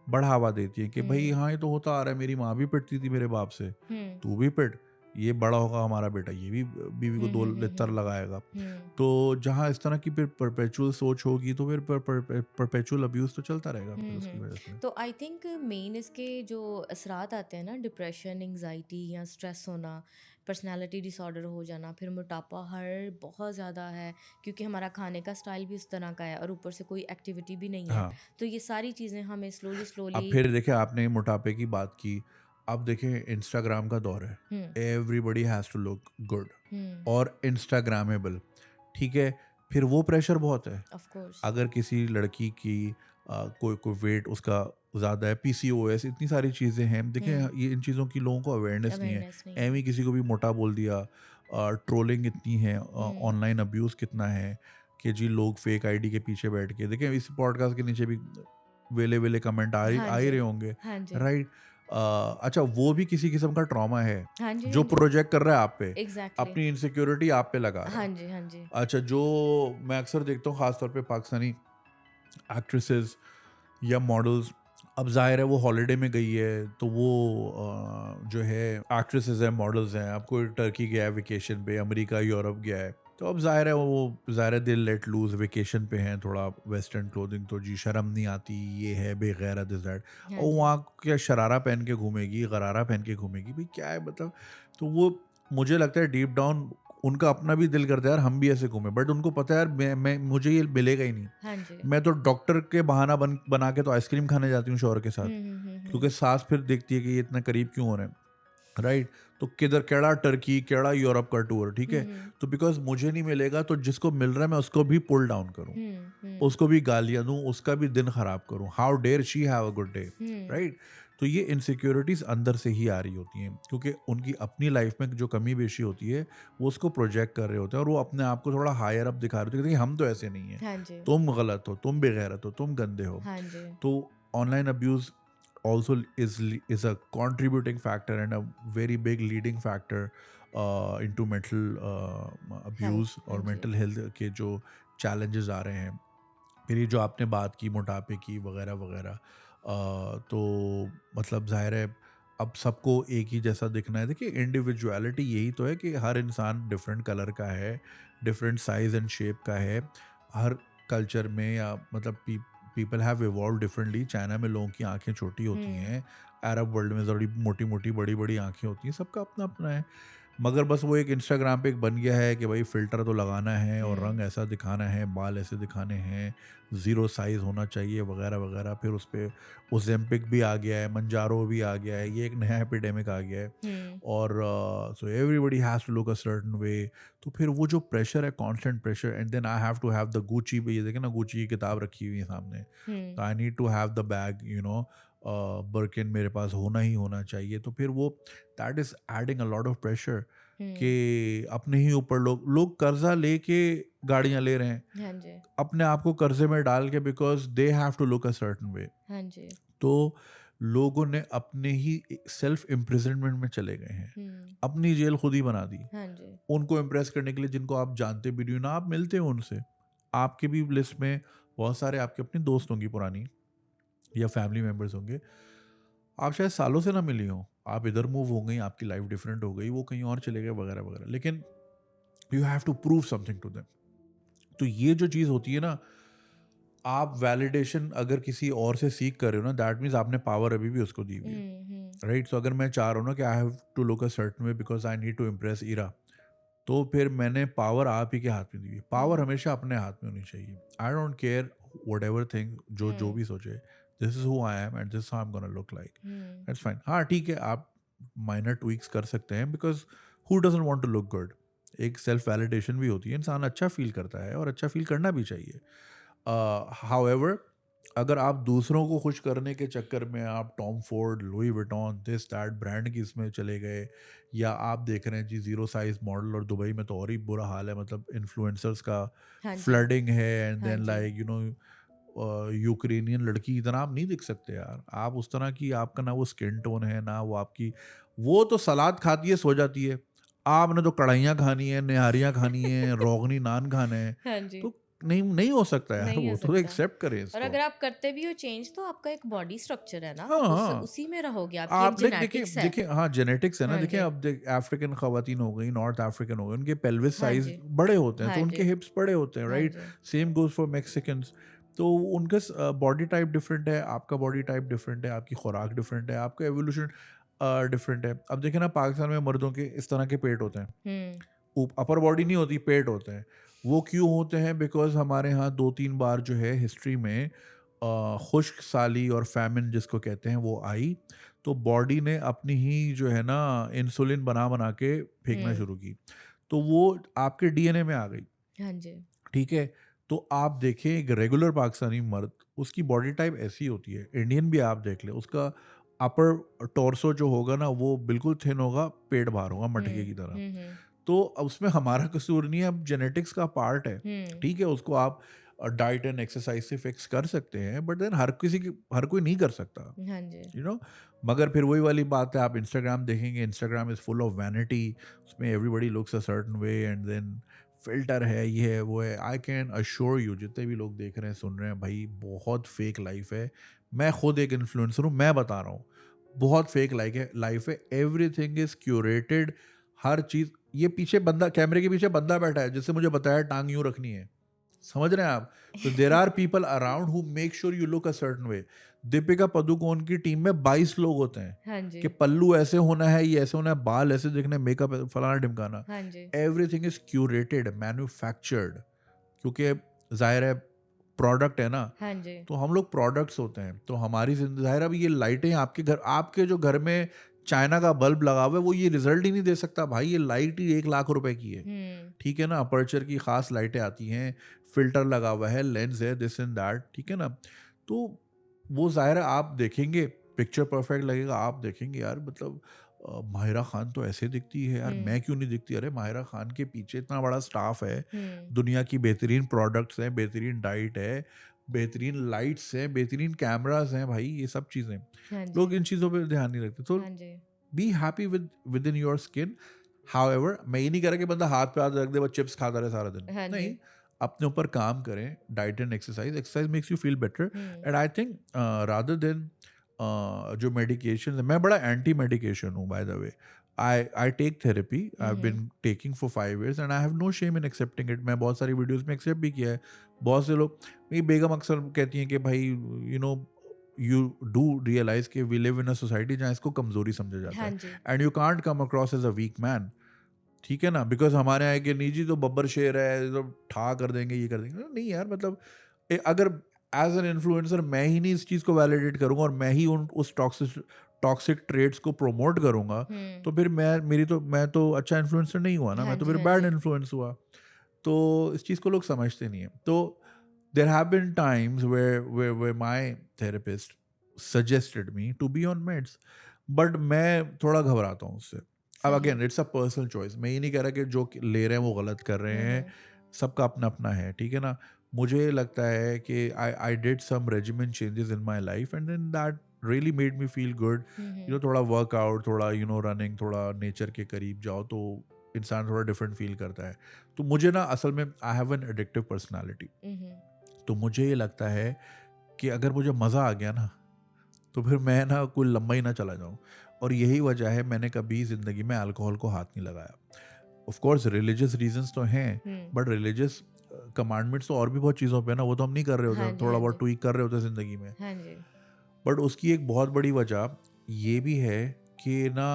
बढ़ावा देती है कि भई हुँ, हाँ, ये तो होता आ रहा है, मेरी माँ भी पिटती थी मेरे बाप से, हुँ। तू भी पिट, ये बड़ा होगा हमारा बेटा, ये भी बीवी को हुँ, 2 हुँ, हुँ, लित्तर हुँ। लगाएगा। हुँ। तो जहाँ इस तरह की फिर परपेचुअल सोच होगी तो फिर परपेचुअल अब्यूज़ तो चलता रहेगा फिर हुँ, उसकी हुँ। वजह से। तो आई थिंक मेन इसके जो असरात आते हैं ना डिप्रेशन, एंग्ज़ायटी या स्ट्रेस होना, पर्सनैलिटी डिसऑर्डर हो जाना, फिर मोटापा हर बहुत ज़्यादा है क्योंकि हमारा खाने का स्टाइल भी उस तरह का है और ऊपर से कोई एक्टिविटी भी नहीं है। हाँ, तो ये सारी चीज़ें हमें स्लोली, अब स्लोली फिर देखिए आपने मोटापे की बात की, अब देखिए इंस्टाग्राम का दौर है, हुँ, everybody has to look good हुँ। और इंस्टाग्रामेबल, ठीक है? फिर वो प्रेशर बहुत है। Of course. अगर किसी लड़की की कोई कोई वेट उसका ज़्यादा है, पीसीओएस इतनी सारी चीज़ें हैं। देखिए हुँ। ये इन चीज़ों की लोगों को अवेयरनेस नहीं है। अवेयरनेस नहीं ऐवें है। ही किसी को भी मोटा बोल दिया। ट्रोलिंग इतनी है, हुँ। ऑनलाइन अब्यूज़ कितना है कि जी लोग फेक आईडी के पीछे बैठ के देखिए इस पॉडकास्ट के नीचे भी वेले-वेले कमेंट हाँ आ ही जी। रहे होंगे, हाँ जी। राइट? अच्छा वो भी किसी किस्म का ट्रॉमा है, हाँ जी, हाँ जो जी। प्रोजेक्ट कर रहा है आप पे, एग्ज़ैक्टली। अपनी इनसिक्योरिटी आप पे लगा रहा हाँ है। जी, हाँ जी। अच्छा जो मैं अक्सर देखता हूँ ख़ास तौर पे पाकिस्तानी एक्ट्रेसेस या मॉडल्स, अब ज़ाहिर है वो हॉलिडे में गई है तो वो जो है एक्ट्रेसेस हैं मॉडल्स हैं, अब कोई टर्की गया है वेकेशन पे, अमेरिका यूरोप गया है, तो अब ज़ाहिर है वो ज़ाहिर है दे लेट लूज वेकेशन पे हैं, थोड़ा वेस्टर्न क्लोथिंग तो जी शर्म नहीं आती, ये है बेगैरत दिस दैट, हाँ और जी। वहाँ क्या शरारा पहन के घूमेगी, गरारा पहन के घूमेगी, भाई क्या है मतलब। तो वो मुझे लगता है डीप डाउन उनका अपना भी दिल करता है यार हम भी ऐसे घूमे, बट उनको पता है यार मैं मुझे ये मिलेगा ही नहीं। हाँ जी। मैं तो डॉक्टर के बहाना बना के तो आइसक्रीम खाने जाती हूँ शौहर के साथ, क्योंकि सास फिर देखती है कि ये इतना करीब क्यों हो रहे हैं, राइट? तो किधर केड़ा टर्की, केड़ा यूरोप का टूर, ठीक है? तो बिकॉज मुझे नहीं मिलेगा तो जिसको मिल रहा है मैं उसको भी पुल डाउन करूँ, उसको भी गालियाँ दूँ, उसका भी दिन खराब करूँ। How dare she have a good day, right? तो ये इनसिक्योरिटीज अंदर से ही आ रही होती हैं, क्योंकि उनकी अपनी लाइफ में जो कमी बेशी होती है वो उसको प्रोजेक्ट कर रहे होते हैं, और वो अपने आप को थोड़ा हायर अप दिखा रहे होते हैं कि हम तो ऐसे नहीं हैं, हाँ जी। तुम गलत हो, तुम बेगैरत हो, तुम गंदे हो। हाँ जी। तो online abuse also is a contributing factor and a very big leading factor into mental abuse health. हाँ और जी। mental health के जो challenges आ रहे हैं। फिर ये जो आपने बात की मोटापे की वगैरह वगैरह, तो मतलब जाहिर है अब सबको एक ही जैसा दिखना है। देखिए इंडिविजुअलिटी यही तो है कि हर इंसान डिफरेंट कलर का है, डिफरेंट साइज एंड शेप का है। हर कल्चर में या मतलब people have evolve differently. China में लोगों की आंखें छोटी होती हैं, अरब वर्ल्ड में थोड़ी मोटी मोटी बड़ी बड़ी आंखें होती हैं, सबका अपना अपना है। मगर बस वो एक इंस्टाग्राम पे एक बन गया है कि भाई फ़िल्टर तो लगाना है और रंग ऐसा दिखाना है, बाल ऐसे दिखाने हैं, ज़ीरो साइज़ होना चाहिए वगैरह वगैरह। फिर उस पे ओज़ेम्पिक भी आ गया है, मंजारो भी आ गया है, ये एक नया एपिडेमिक आ गया है। और so everybody has to look a certain way. तो फिर वो जो प्रेशर है, constant pressure, and then I have to have the Gucci. ये देखें ना, गुची की किताब रखी हुई है सामने, तो I need to have the bag, Birkin मेरे पास होना ही होना चाहिए। तो फिर वो that is adding a lot of pressure कि अपने ही ऊपर लोग लोग कर्जा लेके गाड़ियां ले रहे हैं, हाँ जी। अपने आप को कर्जे में डाल के, because they have to look a certain way. हाँ जी। तो लोगों ने अपने ही सेल्फ इम्प्रिजनमेंट में चले गए हैं, अपनी जेल खुद ही बना दी हाँ जी। उनको इम्प्रेस करने के लिए, जिनको आप जानते भी नहीं हो ना, आप मिलते हो उनसे। आपके भी लिस्ट में बहुत सारे आपके अपने दोस्त होंगी पुरानी, या फैमिली मेम्बर्स होंगे, आप शायद सालों से ना मिली हो, आप इधर मूव हो गई, आपकी लाइफ डिफरेंट हो गई, वो कहीं और चले गए वगैरह वगैरह, लेकिन you have to prove something to them. तो ये जो चीज़ होती है ना, आप वैलिडेशन अगर किसी और से सीख कर रहे हो ना, दैट मीन्स आपने पावर अभी भी उसको दी हुई है, राइट? सो अगर मैं चाह रहा हूँ ना कि I have to look a certain way because I need to impress Ira, तो फिर मैंने पावर आप ही के हाथ में दी हुई है। पावर हमेशा अपने हाथ में होनी चाहिए। I don't care whatever thing, जो जो भी सोचे, this is who I am and this how I am gonna look like, that's fine. हाँ ठीक है, आप माइनर ट्वीक्स कर सकते हैं, because who doesn't want to look good. एक सेल्फ वैलिडेशन भी होती है, इंसान अच्छा फील करता है और अच्छा फील करना भी चाहिए। हाउएवर अगर आप दूसरों को खुश करने के चक्कर में आप Tom Ford, Louis Vuitton, this that brand की इसमें चले गए, या आप देख रहे हैं जी ज़ीरो साइज मॉडल, और दुबई में तो और ही बुरा हाल है, मतलब इन्फ्लुएंसर्स का हाँ जी। फ्लडिंग है, एंड हाँ देन जी। लाइक यूक्रेनियन लड़की की तरह आप नहीं दिख सकते यार। आप उस तरह की, आपका ना वो स्किन टोन है, ना वो आपकी, वो तो सलाद खाती है सो जाती है, आपने तो कढ़ाइयाँ खानी है, निहारियाँ खानी है, रोगनी नान खाना है। हाँ जी। तो नहीं नहीं हो सकता यार, नहीं हो वो तो सकता। एक्सेप्ट करें और इसको। अगर आप करते भी हो चेंज, तो आपका एक बॉडी स्ट्रक्चर है ना, हाँ आप हाँ, उसी में रहोगे, आपकी एक आप लाइक देखिए जेनेटिक्स है। देखिए, हाँ जेनेटिक्स है ना। हाँ देखिए जी। अब अफ्रीकन खवातीन हो गई, नॉर्थ अफ्रीकन हो गई, उनके पेल्विस हाँ साइज जी। बड़े होते हैं, हाँ तो उनके जी। हिप्स बड़े होते हैं, हाँ राइट? जी। Same goes for Mexicans. तो उनका बॉडी टाइप डिफरेंट है, आपका बॉडी टाइप डिफरेंट है, आपकी खुराक डिफरेंट है, आपका एवोल्यूशन डिफरेंट है। अब देखें ना, पाकिस्तान में मर्दों के इस तरह के पेट होते हैं, अपर बॉडी नहीं होती, पेट होते हैं। वो क्यों होते हैं? बिकॉज हमारे यहाँ 2-3 बार जो है हिस्ट्री में खुश्क साली और फैमिन जिसको कहते हैं वो आई, तो बॉडी ने अपनी ही जो है ना इंसुलिन बना बना के फेंकना शुरू की, तो वो आपके डीएनए में आ गई, हाँ जी। ठीक है? तो आप देखें एक रेगुलर पाकिस्तानी मर्द, उसकी बॉडी टाइप ऐसी होती है, इंडियन भी आप देख लें, उसका अपर टॉर्सो जो होगा ना वो बिल्कुल थिन होगा, पेट बाहर होगा मटके की तरह। तो उसमें हमारा कसूर नहीं है, अब जेनेटिक्स का पार्ट है, ठीक है? उसको आप डाइट एंड एक्सरसाइज से फिक्स कर सकते हैं, बट देन हर कोई नहीं कर सकता, हाँ जी। You know. मगर फिर वही वाली बात है, आप इंस्टाग्राम देखेंगे, Instagram is full of vanity, उसमें everybody looks a certain way, and then filter है, ये है वो है। आई कैन अश्योर यू, जितने भी लोग देख रहे हैं सुन रहे हैं, भाई बहुत फेक लाइफ है। मैं खुद एक इन्फ्लुएंसर हूँ, मैं बता रहा हूँ, बहुत फेक लाइफ है। एवरीथिंग इज क्यूरेटेड, हर चीज़। ये पीछे बंदा, कैमरे के पीछे बंदा बैठा है जिससे मुझे बताया टांग यूँ रखनी है, समझ रहे हैं आप? तो there are people around who make sure you look a certain way. Deepika Padukone की टीम में 22 लोग होते हैं हाँ जी, कि पल्लू ऐसे होना है, ये ऐसे होना है, बाल ऐसे दिखने, मेकअप फलाना ढिमकाना। हाँ जी, एवरीथिंग इज क्यूरेटेड, मैन्युफैक्चर्ड, क्योंकि जाहिर है प्रोडक्ट है ना, हाँ जी, तो हम लोग प्रोडक्ट्स होते हैं। तो हमारी जिंदगी, जाहिर है अब ये लाइटें आपके जो घर में चाइना का बल्ब लगा हुआ है वो ये रिजल्ट ही नहीं दे सकता भाई। ये लाइट ही 1 लाख रुपए की है, ठीक है ना। अपर्चर की खास लाइटें आती हैं, फिल्टर लगा हुआ है, लेंस है, दिस एंड दैट, ठीक है ना। तो वो जाहिर है आप देखेंगे पिक्चर परफेक्ट लगेगा, आप देखेंगे यार मतलब माहिरा खान तो ऐसे दिखती है यार, मैं क्यों नहीं दिखती? अरे माहिरा खान के पीछे इतना बड़ा स्टाफ है, दुनिया की बेहतरीन प्रोडक्ट्स हैं, बेहतरीन डाइट है, बेहतरीन लाइट्स हैं, बेहतरीन कैमरास हैं भाई, ये सब चीज़ें हाँ लोग जी, इन चीज़ों पे ध्यान नहीं रखते। तो हाँ जी, be happy within your skin. However मैं ये नहीं कह रहा कि बंदा हाथ पे हाथ रख दे बस चिप्स खाता रहे सारा दिन, हाँ नहीं। जी, अपने ऊपर काम करें, diet and exercise makes you feel better. And I think rather than जो मेडिकेशन है, मैं बड़ा एंटी मेडिकेशन हूँ by the way. I take therapy, I have been taking for 5 years and I have no shame in accepting it. मैं बहुत सारी videos में accept भी किया है। बहुत से लोग, मेरी बेगम अक्सर कहती हैं कि भाई you know you do realize कि we live in a society जहाँ इसको कमजोरी समझा जाता हाँ है, जी, and you can't come across as a weak man, ठीक है ना। बिकॉज हमारे यहाँ कि नहीं जी तो बब्बर शेर है तो ठा कर देंगे, ये कर देंगे, नहीं यार मतलब अगर एज एन इन्फ्लुएंसर मैं ही नहीं इस चीज़ को वैलिडेट करूंगा और मैं ही उस टॉक्सिक ट्रेड्स को प्रमोट करूंगा, तो फिर मैं तो अच्छा इन्फ्लुएंसर नहीं हुआ ना, हाँ मैं तो जी, फिर हाँ बैड जी, इन्फ्लुएंस हुआ। तो इस चीज़ को लोग समझते नहीं है। तो there have been times where my therapist suggested me to be on meds, but मैं थोड़ा घबराता हूँ उससे। अब सही, again it's a personal choice, मैं ये नहीं कह रहा कि जो ले रहे हैं वो गलत कर रहे हैं, सबका अपना अपना है, ठीक है ना। मुझे लगता है कि I did some regiment changes in my life and then that really made me feel good. थोड़ा वर्कआउट, थोड़ा रनिंग, थोड़ा नेचर के करीब जाओ तो इंसान थोड़ा डिफरेंट फील करता है। तो मुझे ना असल में I have an addictive personality, तो मुझे ये लगता है कि अगर मुझे मज़ा आ गया ना तो फिर मैं ना कोई लंबा ही ना चला जाऊँ। और यही वजह है मैंने कभी ज़िंदगी में अल्कोहल को हाथ नहीं लगाया। ऑफ कोर्स रिलीजियस रीजंस तो हैं, बट रिलीजियस कमांडमेंट्स तो और भी बहुत चीज़ों पे ना, वो तो हम नहीं कर रहे होते, हाँ हम जी, थोड़ा हाँ बहुत जी, ट्वीक कर रहे होते ज़िंदगी में। हाँ जी, बट उसकी एक बहुत बड़ी वजह ये भी है कि ना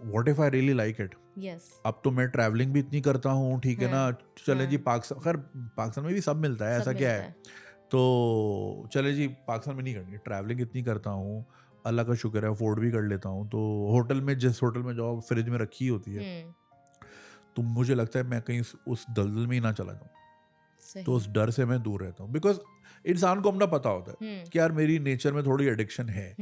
what if I really like it. Yes, अब तो मैं ट्रैवलिंग भी इतनी करता हूँ, ठीक है ना। हाँ, चलें जी हाँ, पाकिस्तान, खैर पाकिस्तान में भी सब मिलता है, सब ऐसा क्या मिलता है। है, तो चले जी पाकिस्तान में नहीं करनी, ट्रैवलिंग इतनी करता हूँ, अल्लाह का शुक्र है अफोर्ड भी कर लेता हूँ। तो होटल में, जिस होटल में जाओ फ्रिज में रखी होती है, तो मुझे लगता है मैं कहीं उस दलदल में ही ना चला जाऊँ। तो सही, उस डर से मैं दूर रहता हूँ, बिकॉज इंसान को अपना पता होता है कि यार मेरी नेचर में थोड़ी एडिक्शन है,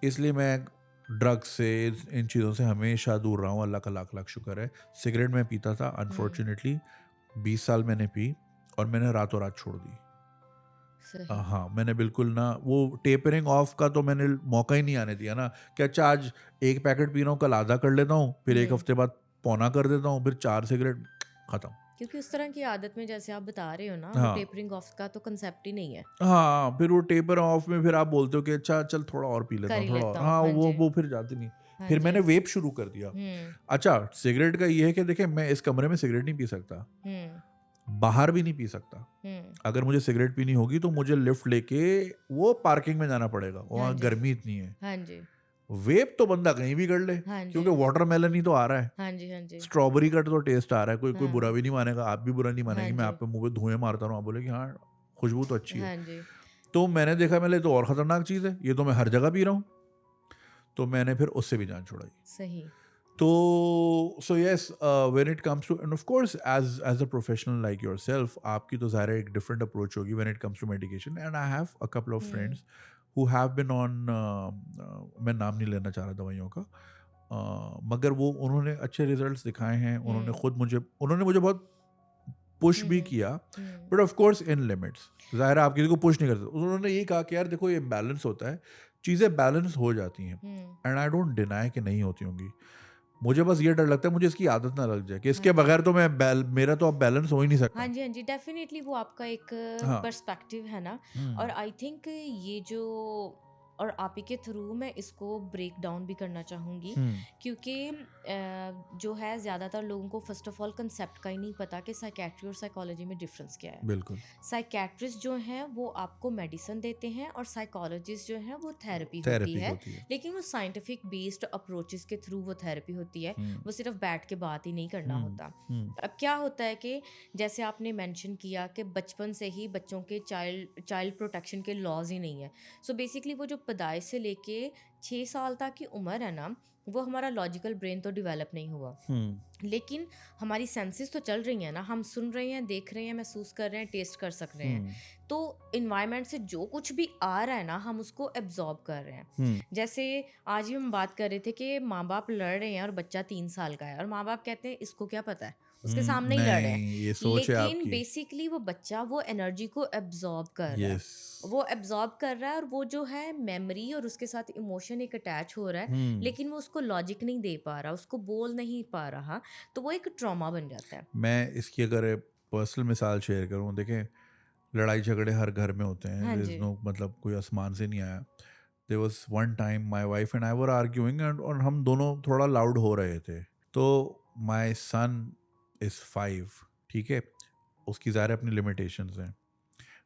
इसलिए मैं ड्रग्स से, इन चीज़ों से हमेशा दूर रहा हूँ। अल्लाह का लाख लाख शुक्र है। सिगरेट में पीता था, अनफॉर्चुनेटली 20 साल मैंने पी और मैंने रातों रात छोड़ दी। सही, हाँ, मैंने बिल्कुल ना वो टेपरिंग ऑफ का तो मैंने मौका ही नहीं आने दिया ना, कि अच्छा आज 1 पैकेट पी रहा हूँ, कल आधा कर लेता हूँ, फिर 1 हफ्ते बाद पौना कर देता हूँ, फिर 4 सिगरेट खत्म। क्योंकि उस तरह की आदत में जैसे आप बता रहे हो ना, वो हाँ, टेपरिंग ऑफ का तो कंसेप्ट ही नहीं है, हाँ, फिर वो टेपर ऑफ में फिर आप बोलते हो कि अच्छा चल थोड़ा और पी लेता कर हूँ, ही थोड़ा लेता और, हूँ, हाँ, हाँ जी, वो फिर जाती नहीं। हाँ फिर जी, मैंने वेप शुरू कर दिया। अच्छा, सिगरेट का ये है कि देखिए मैं इस कमरे में सिगरेट नहीं पी सकता, बाहर भी नहीं पी सकता। अगर मुझे सिगरेट पीनी होगी तो मुझे लिफ्ट लेके वो पार्किंग में जाना पड़ेगा, हाँ वहाँ जी, गर्मी इतनी है। हाँ जी, वेप तो बंदा कहीं भी कर ले, हाँ जी, क्योंकि वाटरमेलन ही तो आ रहा है, हाँ जी, हाँ जी, स्ट्रॉबेरी का तो टेस्ट आ रहा है। कोई बुरा हाँ, भी नहीं मानेगा, आप भी बुरा नहीं हाँ मानेंगे, मैं जी, आप पे मुंह पे धुएं मारता हूँ, आप बोले कि हाँ खुशबू तो अच्छी है। हाँ जी, तो मैंने देखा, मैंने तो और खतरनाक चीज़ है, ये तो मैं हर जगह पी रहा हूँ, तो मैंने फिर उससे भी जान छुड़ाई। सही, तो so yes, when it comes to, and of course as a professional like yourself, आपकी तो ज़ाहिर है एक डिफरेंट अप्रोच होगी when it comes to medication. And I have a couple of friends who have been on, मैं नाम नहीं लेना चाह रहा दवाइयों का, मगर वो उन्होंने अच्छे रिजल्ट्स दिखाए हैं, उन्होंने मुझे बहुत पुश भी किया, but of course in limits. ज़ाहिर है आप किसी को पुश नहीं करते। उन्होंने ये कहा कि यार देखो ये बैलेंस होता है, चीज़ें बैलेंस हो जाती हैं, एंड आई डोंट डिनाई कि नहीं होती होंगी। मुझे बस ये डर लगता है मुझे इसकी आदत ना लग जाए कि इसके हाँ जी, बगैर तो मेरा तो अब बैलेंस हो ही नहीं हाँ सकता। जी, हाँ जी, डेफिनेटली वो आपका एक हाँ। पर्सपेक्टिव है ना। और आई थिंक ये जो और आप ही के थ्रू मैं इसको ब्रेक डाउन भी करना चाहूँगी, क्योंकि जो है ज़्यादातर लोगों को फर्स्ट ऑफ ऑल कंसेप्ट का ही नहीं पता कि साइकेट्री और साइकोलॉजी में डिफरेंस क्या है। बिल्कुल साइकेट्रिस्ट जो हैं वो आपको मेडिसिन देते हैं और साइकोलॉजिस्ट जो हैं वो थेरेपी होती थेरेपी है, होती है। लेकिन वो साइंटिफिक बेस्ड अप्रोचेस के थ्रू वो थेरेपी होती है, वो सिर्फ बैठ के बात ही नहीं करना होता। अब क्या होता है कि जैसे आपने मेंशन किया कि बचपन से ही बच्चों के चाइल्ड प्रोटेक्शन के लॉज ही नहीं है। सो बेसिकली वो जो पैदाइश से लेके 6 साल तक की उम्र है ना, वो हमारा लॉजिकल ब्रेन तो डेवलप नहीं हुआ, लेकिन हमारी सेंसेस तो चल रही हैं ना, हम सुन रहे हैं, देख रहे हैं, महसूस कर रहे हैं, टेस्ट कर सक रहे हैं। तो इन्वायरमेंट से जो कुछ भी आ रहा है ना, हम उसको एब्जॉर्ब कर रहे हैं। जैसे आज ही हम बात कर रहे थे कि माँ बाप लड़ रहे हैं और बच्चा 3 साल का है, और माँ बाप कहते हैं इसको क्या पता है, उसके सामने ही लड़ रहे नहीं, ये हैं, सोच है लेकिन आपकी। बेसिकली वो बच्चा वो एनर्जी को एब्जॉर्ब कर रहा है, यस वो एब्जॉर्ब कर रहा है, और वो जो है मेमोरी और उसके साथ इमोशन एक अटैच हो रहा है, लेकिन वो उसको लॉजिक नहीं दे पा रहा, उसको बोल नहीं पा रहा, तो वो एक ट्रॉमा बन जाता है। मैं इसकी अगर पर्सनल मिसाल शेयर करूं, देखें लड़ाई झगड़े हर घर में होते हैं, हाँ देयर इज जी। नो मतलब कोई आसमान से नहीं आया। There was one time my wife and I were arguing and और हम दोनों थोड़ा लाउड हो रहे थे। तो माय सन इज 5, ठीक है, उसकी ज़ाहिर है अपनी लिमिटेशंस हैं,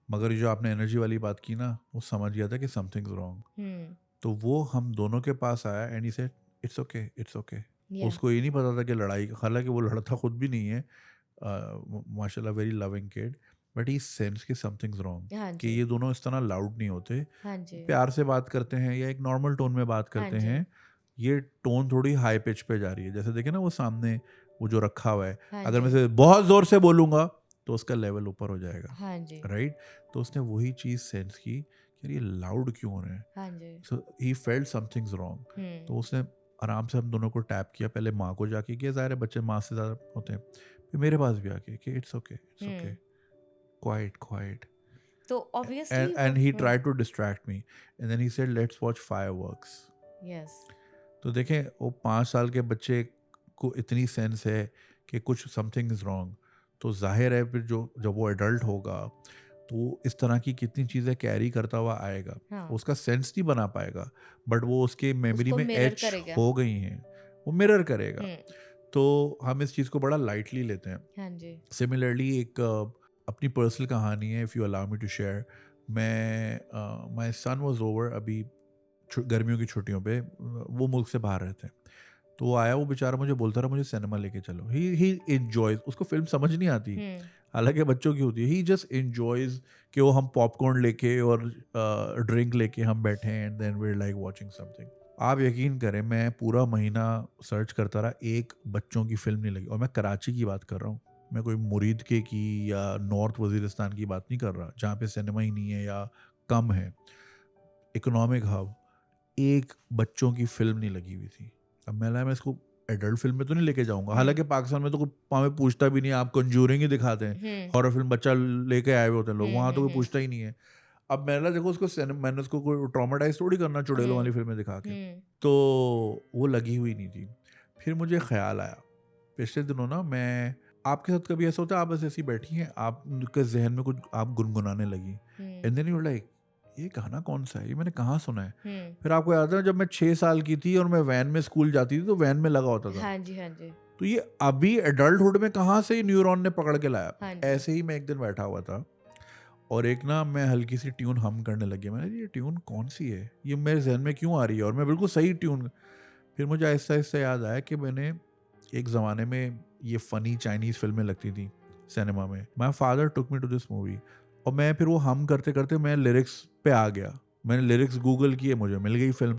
मगर ये जो आपने एनर्जी वाली बात की ना, वो समझ गया था कि समथिंग्स रॉन्ग। तो वो हम दोनों के पास आया and he said it's okay, it's okay. या उसको ये नहीं पता था कि लड़ाई, हालांकि वो लड़ता खुद भी नहीं है, माशाल्लाह very loving kid, but he sense कि समथिंग्स रॉन्ग, हाँ कि जी। ये दोनों इस तरह लाउड नहीं होते, हाँ जी। प्यार से बात करते हैं या एक नॉर्मल टोन में बात हाँ करते जी। हैं, ये टोन थोड़ी हाई पिच पे जा रही है। जैसे देखे ना वो सामने वो जो रखा हुआ है, हाँ अगर मैं जी। से बहुत ज़ोर से बोलूँगा तो उसका लेवल ऊपर हो जाएगा, हाँ जी। राइट। तो उसने वही चीज़ सेंस की कि यार ये लाउड क्यों हो रहे हैं, हाँ जी। सो ही फेल्ट समथिंग्स रॉन्ग। तो उसने आराम से हम दोनों को टैप किया, पहले माँ को जाके किया, ज़ाहिर है बच्चे माँ से ज़्यादा होते हैं, फिर मेरे पास भी आके कि it's okay, it's okay, quite quite, तो ऑब्वियसली वो and he tried to distract me and then he said let's watch fireworks। Yes. तो देखें वो 5 साल के बच्चे को इतनी सेंस है कि कुछ समथिंग इज़ रॉन्ग, तो जाहिर है फिर जो जब वो एडल्ट होगा तो वो इस तरह की कितनी चीज़ें कैरी करता हुआ आएगा, हाँ, उसका सेंस नहीं बना पाएगा, बट वो उसके मेमोरी उसको में मिरर एच करेगा। हो गई हैं, वो मिरर करेगा। हम्म। तो हम इस चीज़ को बड़ा लाइटली लेते हैं। हाँ जी। सिमिलरली एक अपनी पर्सनल कहानी है, if you allow me to share. मैं माय सन वाज ओवर, अभी गर्मियों की छुट्टियों पे वो मुल्क से बाहर रहते हैं, तो वो आया, वो बेचारा मुझे बोलता रहा मुझे सिनेमा लेके चलो। ही एंजॉयज, उसको फिल्म समझ नहीं आती, हालांकि बच्चों की होती है, ही जस्ट एंजॉयज कि वो हम पॉपकॉर्न लेके और ड्रिंक लेके हम बैठे हैं and then we like watching something. आप यकीन करें मैं पूरा महीना सर्च करता रहा, एक बच्चों की फिल्म नहीं लगी, और मैं कराची की बात कर रहा हूँ, मैं कोई मुरीद के की या नॉर्थ वजीरिस्तान की बात नहीं कर रहा जहाँ पे सिनेमा ही नहीं है या कम है, इकोनॉमिक हब, एक बच्चों की फिल्म नहीं लगी हुई थी। अब मैं इसको एडल्ट फिल्म में तो नहीं लेके जाऊंगा, हालांकि पाकिस्तान में तो कोई हमें पूछता भी नहीं है, आप कंजूरिंग ही दिखाते हैं, हॉरर फिल्म बच्चा लेके आए हुए होते हैं लोग, वहाँ तो कोई पूछता ही नहीं है। अब देखो उसको मैंने उसको कोई ट्रॉमेटाइज थोड़ी करना चुड़ैलों वाली फिल्में दिखा के, तो वो लगी हुई नहीं थी। फिर मुझे ख्याल आया पिछले दिनों ना, मैं आपके साथ कभी ऐसा होता है आप बस ऐसी बैठी हैं, आपके जहन में कुछ आप गुनगुनाने लगी, एंड देन यू लाइक ये गाना कौन सा है, ये मैंने कहाँ सुना है। फिर आपको याद है जब मैं 6 साल की थी और मैं वैन में स्कूल जाती थी तो वैन में लगा होता था। हाँ जी। हाँ जी। तो ये अभी एडल्टहुड में कहाँ से न्यूरॉन ने पकड़ के लाया। हाँ जी। ऐसे ही मैं एक दिन बैठा हुआ था और एक ना मैं हल्की सी ट्यून हम करने लगी, मैंने ये ट्यून कौन सी है, ये मेरे जहन में क्यों आ रही है, और मैं बिल्कुल सही ट्यून। फिर मुझे आहिस्ता आहिस्ता याद आया कि मैंने एक ज़माने में ये फ़नी चाइनीज़ फिल्में लगती थी सिनेमा में, my father took me to this movie, और मैं फिर वो हम करते करते मैं लिरिक्स पे आ गया, मैंने लिरिक्स गूगल किए, मुझे मिल गई फिल्म,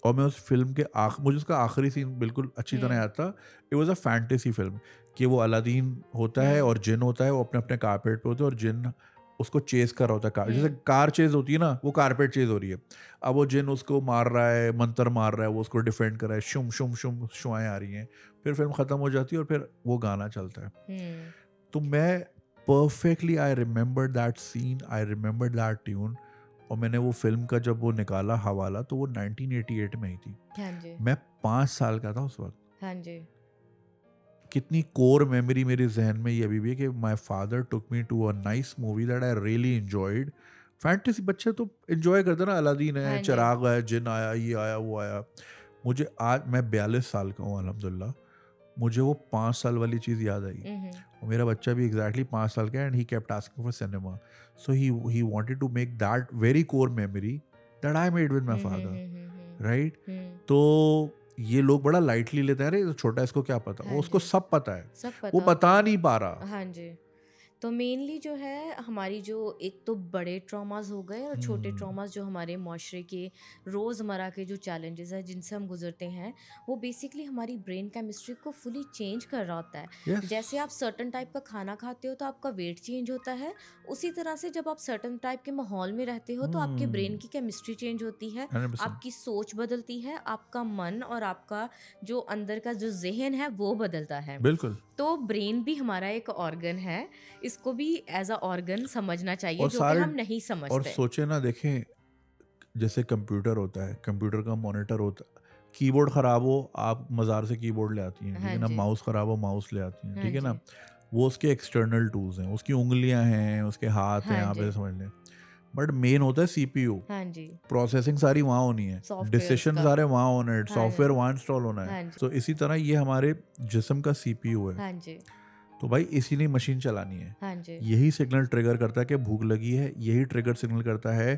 और मैं उस फिल्म के मुझे उसका आखिरी सीन बिल्कुल अच्छी तरह याद था। It was a fantasy film कि वो अलादीन होता है और जिन होता है, वो अपने अपने कारपेट पे होते हैं और जिन उसको चेज कर रहा होता है, कार जैसे कार चेज होती है ना, वो कारपेट चेज हो रही है। अब वो जिन उसको मार रहा है, मंत्र मार रहा है, वो उसको डिफेंड कर रहा है, शुम शुम शुम शुआएं आ रही हैं, फिर फिल्म ख़त्म हो जाती है और फिर वो गाना चलता है। तो मैं perfectly I remember that scene, I remember that tune, और मैंने वो फिल्म का जब वो निकाला हवाला तो वो 1988 में ही थी। हाँ जी। मैं 5 साल का था उस वक्त। हाँ जी। कितनी कोर मेमोरी मेरे जहन में ये अभी भी है कि my father took me to a nice movie that I really enjoyed, fantasy बच्चे तो एंजॉय करते हैं ना, अलादीन है, हाँ जी। चिराग है, जिन आया, ये आया, वो आया। मुझे आज, मैं 42 साल का हूँ अल्हम्दुलिल्लाह, मुझे वो 5 साल वाली चीज़ याद आई। हम्म। और मेरा बच्चा भी एग्जैक्टली 5 साल का है, and he kept asking for cinema. So he wanted to make that very core memory that I made with my father, right? तो ये लोग बड़ा लाइटली लेते हैं, अरे ये तो छोटा है, इसको क्या पता। हाँ वो उसको जी, सब पता है, सब वो पता होता बता है। नहीं पा रहा। हाँ जी। तो मेनली जो है हमारी जो एक तो बड़े ट्रॉमास हो गए और छोटे हम्म, ट्रॉमास जो हमारे माशरे के रोज़मर्रा के जो चैलेंजेस हैं जिनसे हम गुजरते हैं, वो बेसिकली हमारी ब्रेन केमिस्ट्री को फुली चेंज कर रहा होता है। यस, जैसे आप सर्टन टाइप का खाना खाते हो तो आपका वेट चेंज होता है, उसी तरह से जब आप सर्टन टाइप के माहौल में रहते हो तो आपके ब्रेन की केमिस्ट्री चेंज होती है, 100%। आपकी सोच बदलती है, आपका मन और आपका जो अंदर का जो जहन है वो बदलता है। बिल्कुल। तो ब्रेन भी हमारा एक ऑर्गन है, इसको भी एज अ ऑर्गन समझना चाहिए और जो कि सारे, हम नहीं और समझते। सोचे ना, देखें, जैसे कंप्यूटर होता है, कंप्यूटर का मॉनिटर होता है, कीबोर्ड ख़राब हो, आप मज़ार से कीबोर्ड ले आती हैं, ठीक हाँ है ना? जी। माउस ख़राब हो, माउस ले आती हैं, हाँ ठीक है ना? जी। वो उसके एक्सटर्नल टूल्स हैं, उसकी उँगलियाँ हैं, उसके हाथ हैं, हाँ आप जी। ऐसे समझ लें। बट मेन होता है सीपीयू, हाँ जी। प्रोसेसिंग सारी वहाँ होनी है, सॉफ्टवेयर्स डिसीजन का। सारे वहाँ होने हैं, हाँ सॉफ्टवेयर जी। वहाँ इंस्टॉल होना है। हाँ जी। तो इसी तरह ये हमारे जिस्म का सीपीयू है। हाँ जी। तो भाई इसीलिए मशीन चलानी है। हाँ जी। यही सिग्नल ट्रिगर करता है कि भूख लगी है, यही ट्रिगर सिग्नल करता है,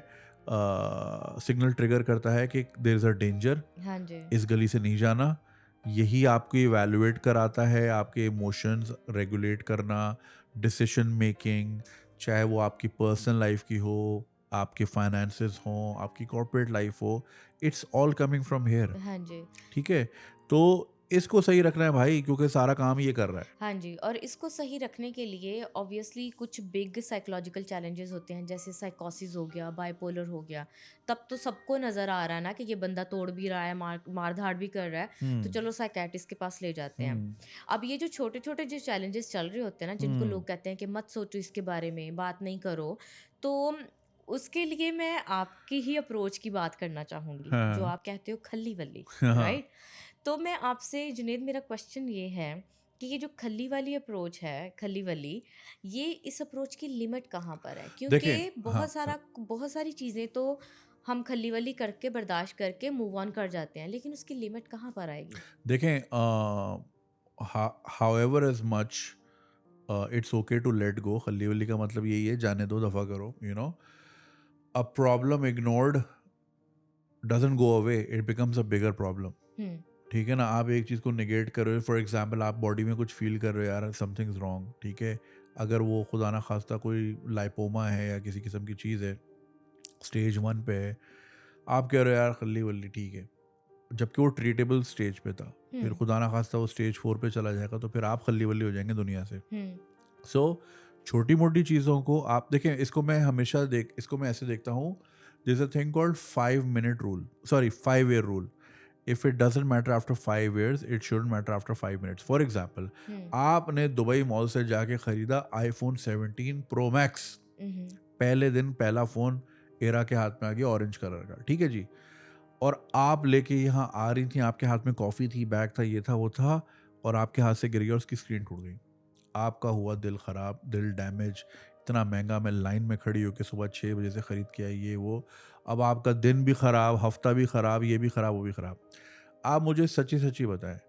सिग्नल ट्रिगर करता है कि देयर इज़ अ डेंजर, हाँ जी। इस गली से नहीं जाना। यही आपको इवैल्यूएट कराता है, आपके इमोशंस रेगुलेट करना, डिसीजन मेकिंग, चाहे वो आपकी पर्सनल लाइफ की हो, आपके फाइनेंसेस हों, आपकी कॉर्पोरेट लाइफ हो, it's all coming from here. हाँ जी। ठीक है? तो इसको सही रखना है भाई, क्योंकि सारा काम ये कर रहा है। हाँ जी, और इसको सही रखने के लिए ऑब्वियसली कुछ बिग साइकोलॉजिकल चैलेंजेस होते हैं, जैसे साइकोसिस हो गया, बाइपोलर हो गया। तब तो सबको नज़र आ रहा है ना कि ये बंदा तोड़ भी रहा है, मार धाड़ भी कर रहा है, तो हुँ, चलो साइकेट्रिस्ट के पास ले जाते हैं। हुँ, अब ये जो छोटे छोटे जो चैलेंजेस चल रहे होते हैं ना, जिनको हुँ, लोग कहते हैं कि मत सोचो इसके बारे में, बात नहीं करो, तो उसके लिए मैं आपकी ही अप्रोच की बात करना चाहूँगी, जो हाँ, आप कहते हो खल्ली वल्ली, हाँ। राइट? तो मैं आपसे जुनेद, मेरा क्वेश्चन ये है कि ये जो खल्ली वाली अप्रोच है, खल्ली वली, ये इस अप्रोच की लिमिट कहाँ पर है? देखें, क्योंकि हाँ, बहुत सारी चीज़ें तो हम खल्ली वली करके बर्दाश्त करके मूव ऑन कर जाते हैं, लेकिन उसकी लिमिट कहाँ पर आएगी? देखें, however as much it's okay to let go, खल्ली-वल्ली का मतलब यही है, जाने दो, दफ़ा करो, you know? A problem ignored doesn't go away, it becomes a bigger problem. हुँ। ठीक है ना? आप एक चीज़ को नेगेट कर रहे हो, फॉर एग्ज़ाम्पल आप बॉडी में कुछ फ़ील कर रहे हो, यार समथिंग इज़ रॉन्ग, ठीक है? अगर वो खुदा ना ख़ास्ता कोई लाइपोमा है या किसी किस्म की चीज़ है, स्टेज 1 पे है, आप कह रहे हो यार खल्ली-वल्ली ठीक है, जबकि वो ट्रीटेबल स्टेज पे था। फिर हुँ। खुदा ना ख़ास्ता वो स्टेज 4 पे चला जाएगा, तो फिर आप खल्ली-वल्ली हो जाएँगे दुनिया से। हुँ। सो छोटी-मोटी चीज़ों को आप देखें, इसको मैं ऐसे देखता हूँ, there is a thing called 5 minute rule, sorry 5 year rule. If it doesn't matter after 5 years, it shouldn't matter after 5 minutes। For example, हुँ। आपने दुबई मॉल से जाके खरीदा आईफोन 17 प्रो मैक्स, उहुँ। पहले दिन पहला फ़ोन एरा के हाथ में आ गया, ऑरेंज कलर का, ठीक है जी? और आप लेके यहाँ आ रही थी, आपके हाथ में कॉफ़ी थी, बैग था, ये था, वो था, और आपके हाथ से गिर गया और उसकी स्क्रीन टूट गई। आपका हुआ दिल ख़राब, दिल डैमेज, इतना महँगा, मैं लाइन में खड़ी होके सुबह 6 बजे से खरीद के आई, ये वो। अब आपका दिन भी ख़राब, हफ़्ता भी ख़राब, ये भी ख़राब, वो भी ख़राब। आप मुझे सच्ची-सच्ची बताएँ,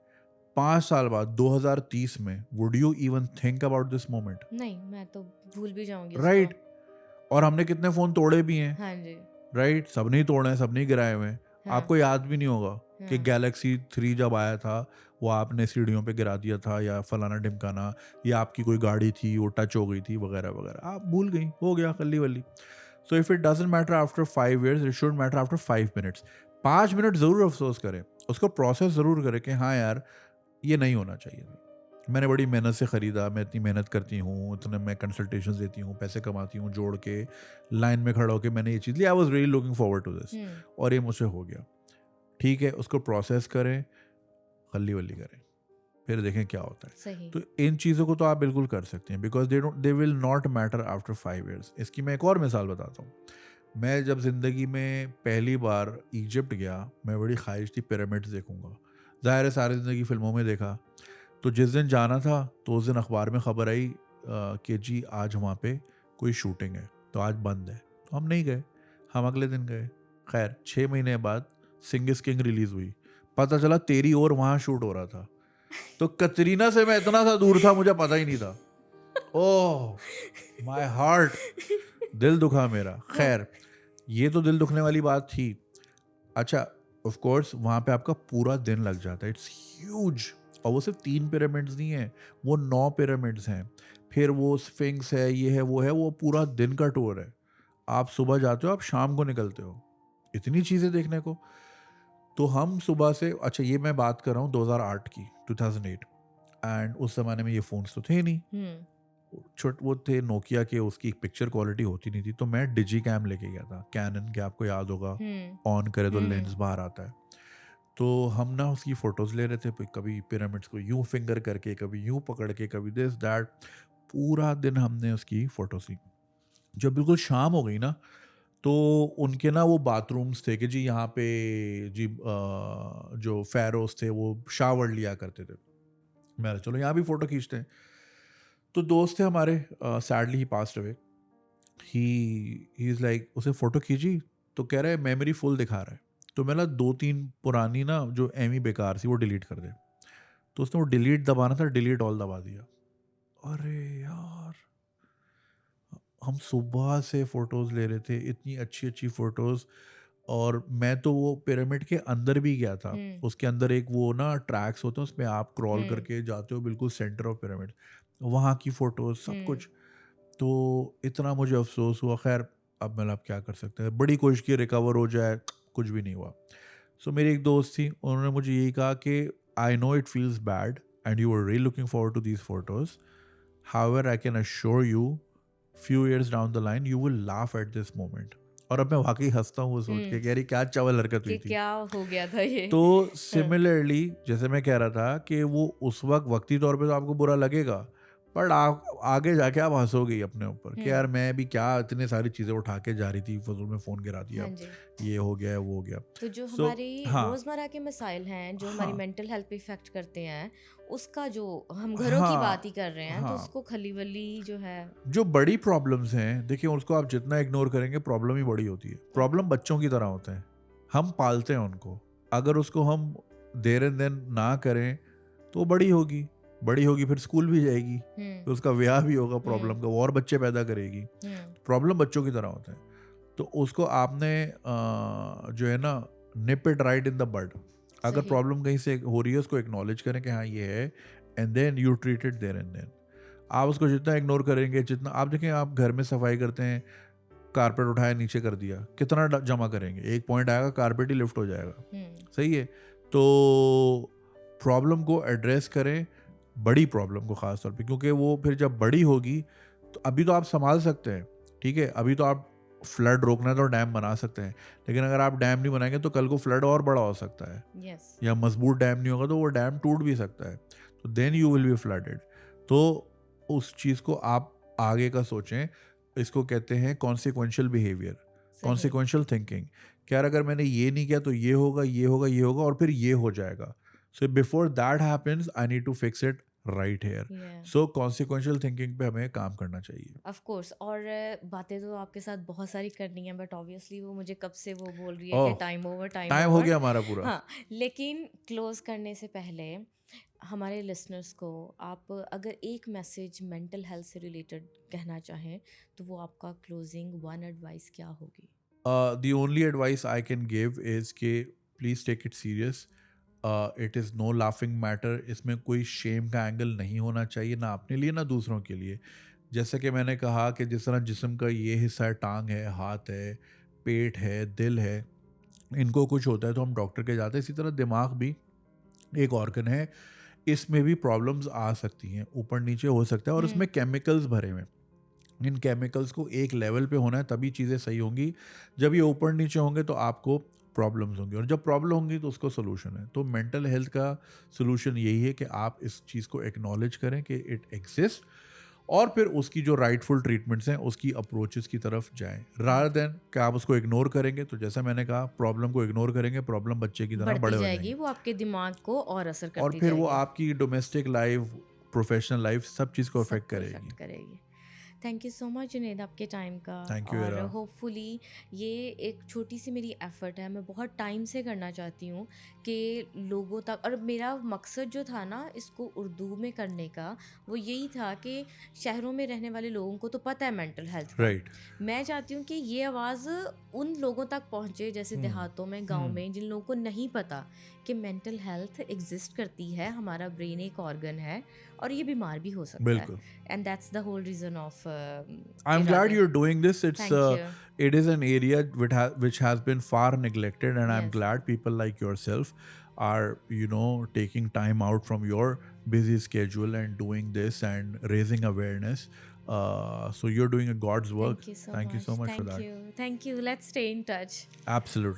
5 साल बाद 2030 में would you even think about this moment? नहीं, मैं तो भूल भी जाऊँगी उसको। राइट? और हमने कितने फ़ोन तोड़े भी हैं, हाँ जी। राइट? सबने ही तोड़े हैं, सबने ही गिराए हुए हैं। हाँ। आपको याद भी नहीं होगा कि हाँ। गैलेक्सी 3 जब आया था, वो आपने सीढ़ियों पे गिरा दिया था, या फलाना-ढिमकाना, या आपकी कोई गाड़ी थी, वो टच हो गई थी, वगैरह-वगैरह। आप भूल गई, हो गया खल्ली-वल्ली। So if it doesn't matter after 5 years, it should matter after 5 minutes। 5 minute ज़रूर अफ़सोस करें, उसको प्रोसेस ज़रूर करें कि हाँ यार, ये नहीं होना चाहिए था। मैंने बड़ी मेहनत से ख़रीदा, मैं इतनी मेहनत करती हूँ, इतने मैं कंसल्टेशंस देती हूँ, पैसे कमाती हूँ, जोड़ के, लाइन में खड़ा होके मैंने ये चीज़ ली, I was really looking forward to this, हुँ। और ये मुझसे हो गया। ठीक है, उसको प्रोसेस करें, खल्ली-वल्ली करें, फिर देखें क्या होता है। सही। तो इन चीज़ों को तो आप बिल्कुल कर सकते हैं, because they will not matter after 5 years। इसकी मैं एक और मिसाल बताता हूँ। मैं जब ज़िंदगी में पहली बार इजिप्ट गया, मैं बड़ी ख्वाहिश थी पिरामिड्स देखूँगा। ज़ाहिर है सारी ज़िंदगी फ़िल्मों में देखा। तो जिस दिन जाना था, तो उस दिन अखबार में खबर आई कि जी आज वहाँ पे कोई शूटिंग है, तो आज बंद है। तो हम नहीं गए, हम अगले दिन गए। खैर 6 महीने बाद सिंग इज किंग रिलीज हुई, पता चला तेरी ओर वहाँ शूट हो रहा था। तो कतरीना से मैं इतना सा दूर था, मुझे पता ही नहीं था। ओह माय हार्ट, दिल दुखा मेरा। खैर ये तो दिल दुखने वाली बात थी। अच्छा ऑफ कोर्स वहाँ पे आपका पूरा दिन लग जाता है, इट्स ह्यूज। और वो सिर्फ 3 पिरामिड्स नहीं है, वो 9 पिरामिड्स हैं, फिर वो स्फिंक्स है, ये है वो है, वो पूरा दिन का टूर है। आप सुबह जाते हो, आप शाम को निकलते हो, इतनी चीज़ें देखने को। तो हम सुबह से, अच्छा ये मैं बात कर रहा हूँ 2008 की, 2008, एंड उस ज़माने में ये फ़ोन्स तो थे नहीं, वो थे नोकिया के, उसकी पिक्चर क्वालिटी होती नहीं थी। तो मैं डिजी कैम लेके गया था, कैनन के, आपको याद होगा, ऑन करे तो लेंस बाहर आता है। तो हम ना उसकी फ़ोटोज़ ले रहे थे, कभी पिरामिड्स को यूं फिंगर करके, कभी यूं पकड़ के, कभी दिस दैट, पूरा दिन हमने उसकी फ़ोटोज़ ली। जब बिल्कुल शाम हो गई ना, तो उनके ना वो बाथरूम्स थे कि जी यहाँ पे जी जो फ़ैरोज़ थे वो शावर लिया करते थे। मैंने चलो यहाँ भी फ़ोटो खींचते हैं। तो दोस्त थे हमारे, sadly he passed away, he is like, उसे फ़ोटो खींची तो कह रहा है मेमोरी फुल दिखा रहा है। तो मैं ना 2-3 पुरानी ना जो एमी बेकार थी वो डिलीट कर दे। तो उसने वो डिलीट दबाना था, डिलीट ऑल दबा दिया। अरे यार, हम सुबह से फ़ोटोज़ ले रहे थे, इतनी अच्छी-अच्छी फ़ोटोज़। और मैं तो वो पिरामिड के अंदर भी गया था। उसके अंदर एक वो ना ट्रैक्स होते हैं, उसमें आप क्रॉल करके जाते हो बिल्कुल सेंटर ऑफ पिरामिड, वहाँ की फ़ोटोज़ सब कुछ। तो इतना मुझे अफ़सोस हुआ। ख़ैर अब मतलब आप क्या कर सकते हैं, बड़ी कोशिश की रिकवर हो जाए, कुछ भी नहीं हुआ। सो मेरी एक दोस्त थी, उन्होंने मुझे यही कहा कि I know it feels bad and you are really looking forward to these photos, however I can assure you few years down the line you will laugh at this moment. और अब मैं वाकई हंसता हूँ वो सोच के कि यार ये क्या चवल हरकत कि हुई थी। क्या हो गया था ये। तो सिमिलरली जैसे मैं कह रहा था कि वो उस वक्त वक्ती तौर पे तो आपको बुरा लगेगा, बट आप आगे जाके आप हंसोगे ही अपने ऊपर कि यार मैं भी क्या इतने सारी चीज़ें उठा के जा रही थी, फजूल में फ़ोन गिरा दिया, हाँ जी। ये हो गया वो हो गया। तो जो सो हमारी हाँ रोज़मर्रा के मसाइल हैं, जो हमारी हाँ मेंटल हेल्थ पे इफ़ेक्ट करते हैं, उसका जो हम घरों की बात ही हाँ कर रहे हैं, तो हाँ, उसको खली-वली जो है। जो बड़ी प्रॉब्लम्स हैं देखिए, उसको आप जितना इग्नोर करेंगे प्रॉब्लम ही बड़ी होती है। प्रॉब्लम बच्चों की तरह होते हैं, हम पालते हैं उनको, अगर उसको हम देर एंड देन ना करें तो बड़ी होगी, बड़ी होगी फिर स्कूल भी जाएगी, फिर उसका ब्याह भी होगा प्रॉब्लम का, वो और बच्चे पैदा करेगी। प्रॉब्लम बच्चों की तरह होते हैं, तो उसको आपने जो है ना, nip it right in the bud. अगर सही। प्रॉब्लम कहीं से हो रही है उसको एक्नॉलेज करें कि हाँ ये है, and then you treat it there and then. आप उसको जितना इग्नोर करेंगे, जितना आप देखें, आप घर में सफाई करते हैं, कारपेट उठाया नीचे कर दिया, कितना जमा करेंगे, एक पॉइंट आएगा कारपेट ही लिफ्ट हो जाएगा। सही है। तो प्रॉब्लम को एड्रेस करें, बड़ी प्रॉब्लम को ख़ास तौर पे, क्योंकि वो फिर जब बड़ी होगी तो अभी तो आप संभाल सकते हैं, ठीक है, अभी तो आप फ्लड रोकना है तो डैम बना सकते हैं, लेकिन अगर आप डैम नहीं बनाएंगे तो कल को फ्लड और बड़ा हो सकता है, यस। या मजबूत डैम नहीं होगा तो वो डैम टूट भी सकता है, तो then you will be flooded. तो उस चीज़ को आप आगे का सोचें, इसको कहते हैं कॉन्सिक्वेंशियल बिहेवियर, सही। Consequential thinking. क्या अगर मैंने ये नहीं किया तो ये होगा, ये होगा, ये होगा, और फिर ये हो जाएगा। So before that happens I need to fix it right here. Yeah. So consequential thinking पे हमें काम करना चाहिए। Of course. और बातें तो आपके साथ बहुत सारी करनी है, बट ऑब्वियसली वो मुझे कब से वो बोल रही है कि ओह, टाइम ओवर, टाइम टाइम हो ओवर। गया हमारा पूरा। हाँ, लेकिन क्लोज करने से पहले हमारे लिसनर्स को आप अगर एक मैसेज मेंटल हेल्थ से रिलेटेड कहना चाहें, तो वो आपका क्लोजिंग वन एडवाइस क्या होगी? The only advice I can give is कि please take it serious. It is no laughing matter. इसमें कोई शेम का एंगल नहीं होना चाहिए, ना अपने लिए ना दूसरों के लिए। जैसे कि मैंने कहा कि जिस तरह जिस्म का ये हिस्सा है, टांग है, हाथ है, पेट है, दिल है, इनको कुछ होता है तो हम डॉक्टर के जाते हैं, इसी तरह दिमाग भी एक ऑर्गन है, इसमें भी प्रॉब्लम्स आ सकती हैं, ऊपर नीचे हो सकता है, और इसमें केमिकल्स भरे हुए हैं। इन केमिकल्स को एक लेवल पे होना है तभी चीज़ें सही होंगी। जब ये ऊपर नीचे होंगे तो आपको प्रॉब्लम्स होंगी, और जब प्रॉब्लम होंगी तो उसको सोल्यूशन है। तो मेंटल हेल्थ का सोल्यूशन यही है कि आप इस चीज़ को एक्नॉलेज करें कि इट एग्जिस्ट, और फिर उसकी जो राइटफुल ट्रीटमेंट्स हैं उसकी अप्रोचेस की तरफ जाएं, रादर देन कि आप उसको इग्नोर करेंगे। तो जैसा मैंने कहा, प्रॉब्लम को इग्नोर करेंगे, प्रॉब्लम बच्चे की तरह बढ़ती बड़े हो जाएगी, जाएंगे, वो आपके दिमाग को और असर और करती फिर वो जाएगी, आपकी डोमेस्टिक लाइफ, प्रोफेशनल लाइफ, सब चीज़ को सबको अफेक्ट इफेक्ट करेगी। करेगी। Thank you so much Junaid आपके टाइम का। Thank you, और Ira. होपफुली ये एक छोटी सी मेरी एफर्ट है, मैं बहुत टाइम से करना चाहती हूँ कि लोगों तक, और मेरा मकसद जो था ना इसको उर्दू में करने का, वो यही था कि शहरों में रहने वाले लोगों को तो पता है मेंटल हेल्थ का, Right. मैं चाहती हूँ कि ये आवाज़ उन लोगों तक पहुँचे जैसे देहातों में, गांव में, जिन लोगों को नहीं पता कि मेंटल हेल्थ एग्जिस्ट करती है, हमारा ब्रेन एक ऑर्गन है और ये बीमार भी हो सकता है। बिल्कुल. And that's the whole reason of I'm glad Irade. you're doing this. Thank you. It is an area which has been far neglected, and I'm Yes. glad people like yourself are, taking time out from your busy schedule and doing this and raising awareness. So you're doing a God's work. Thank you so Thank you much. so much for Thank that. you. Thank you. Let's stay in touch. Absolutely.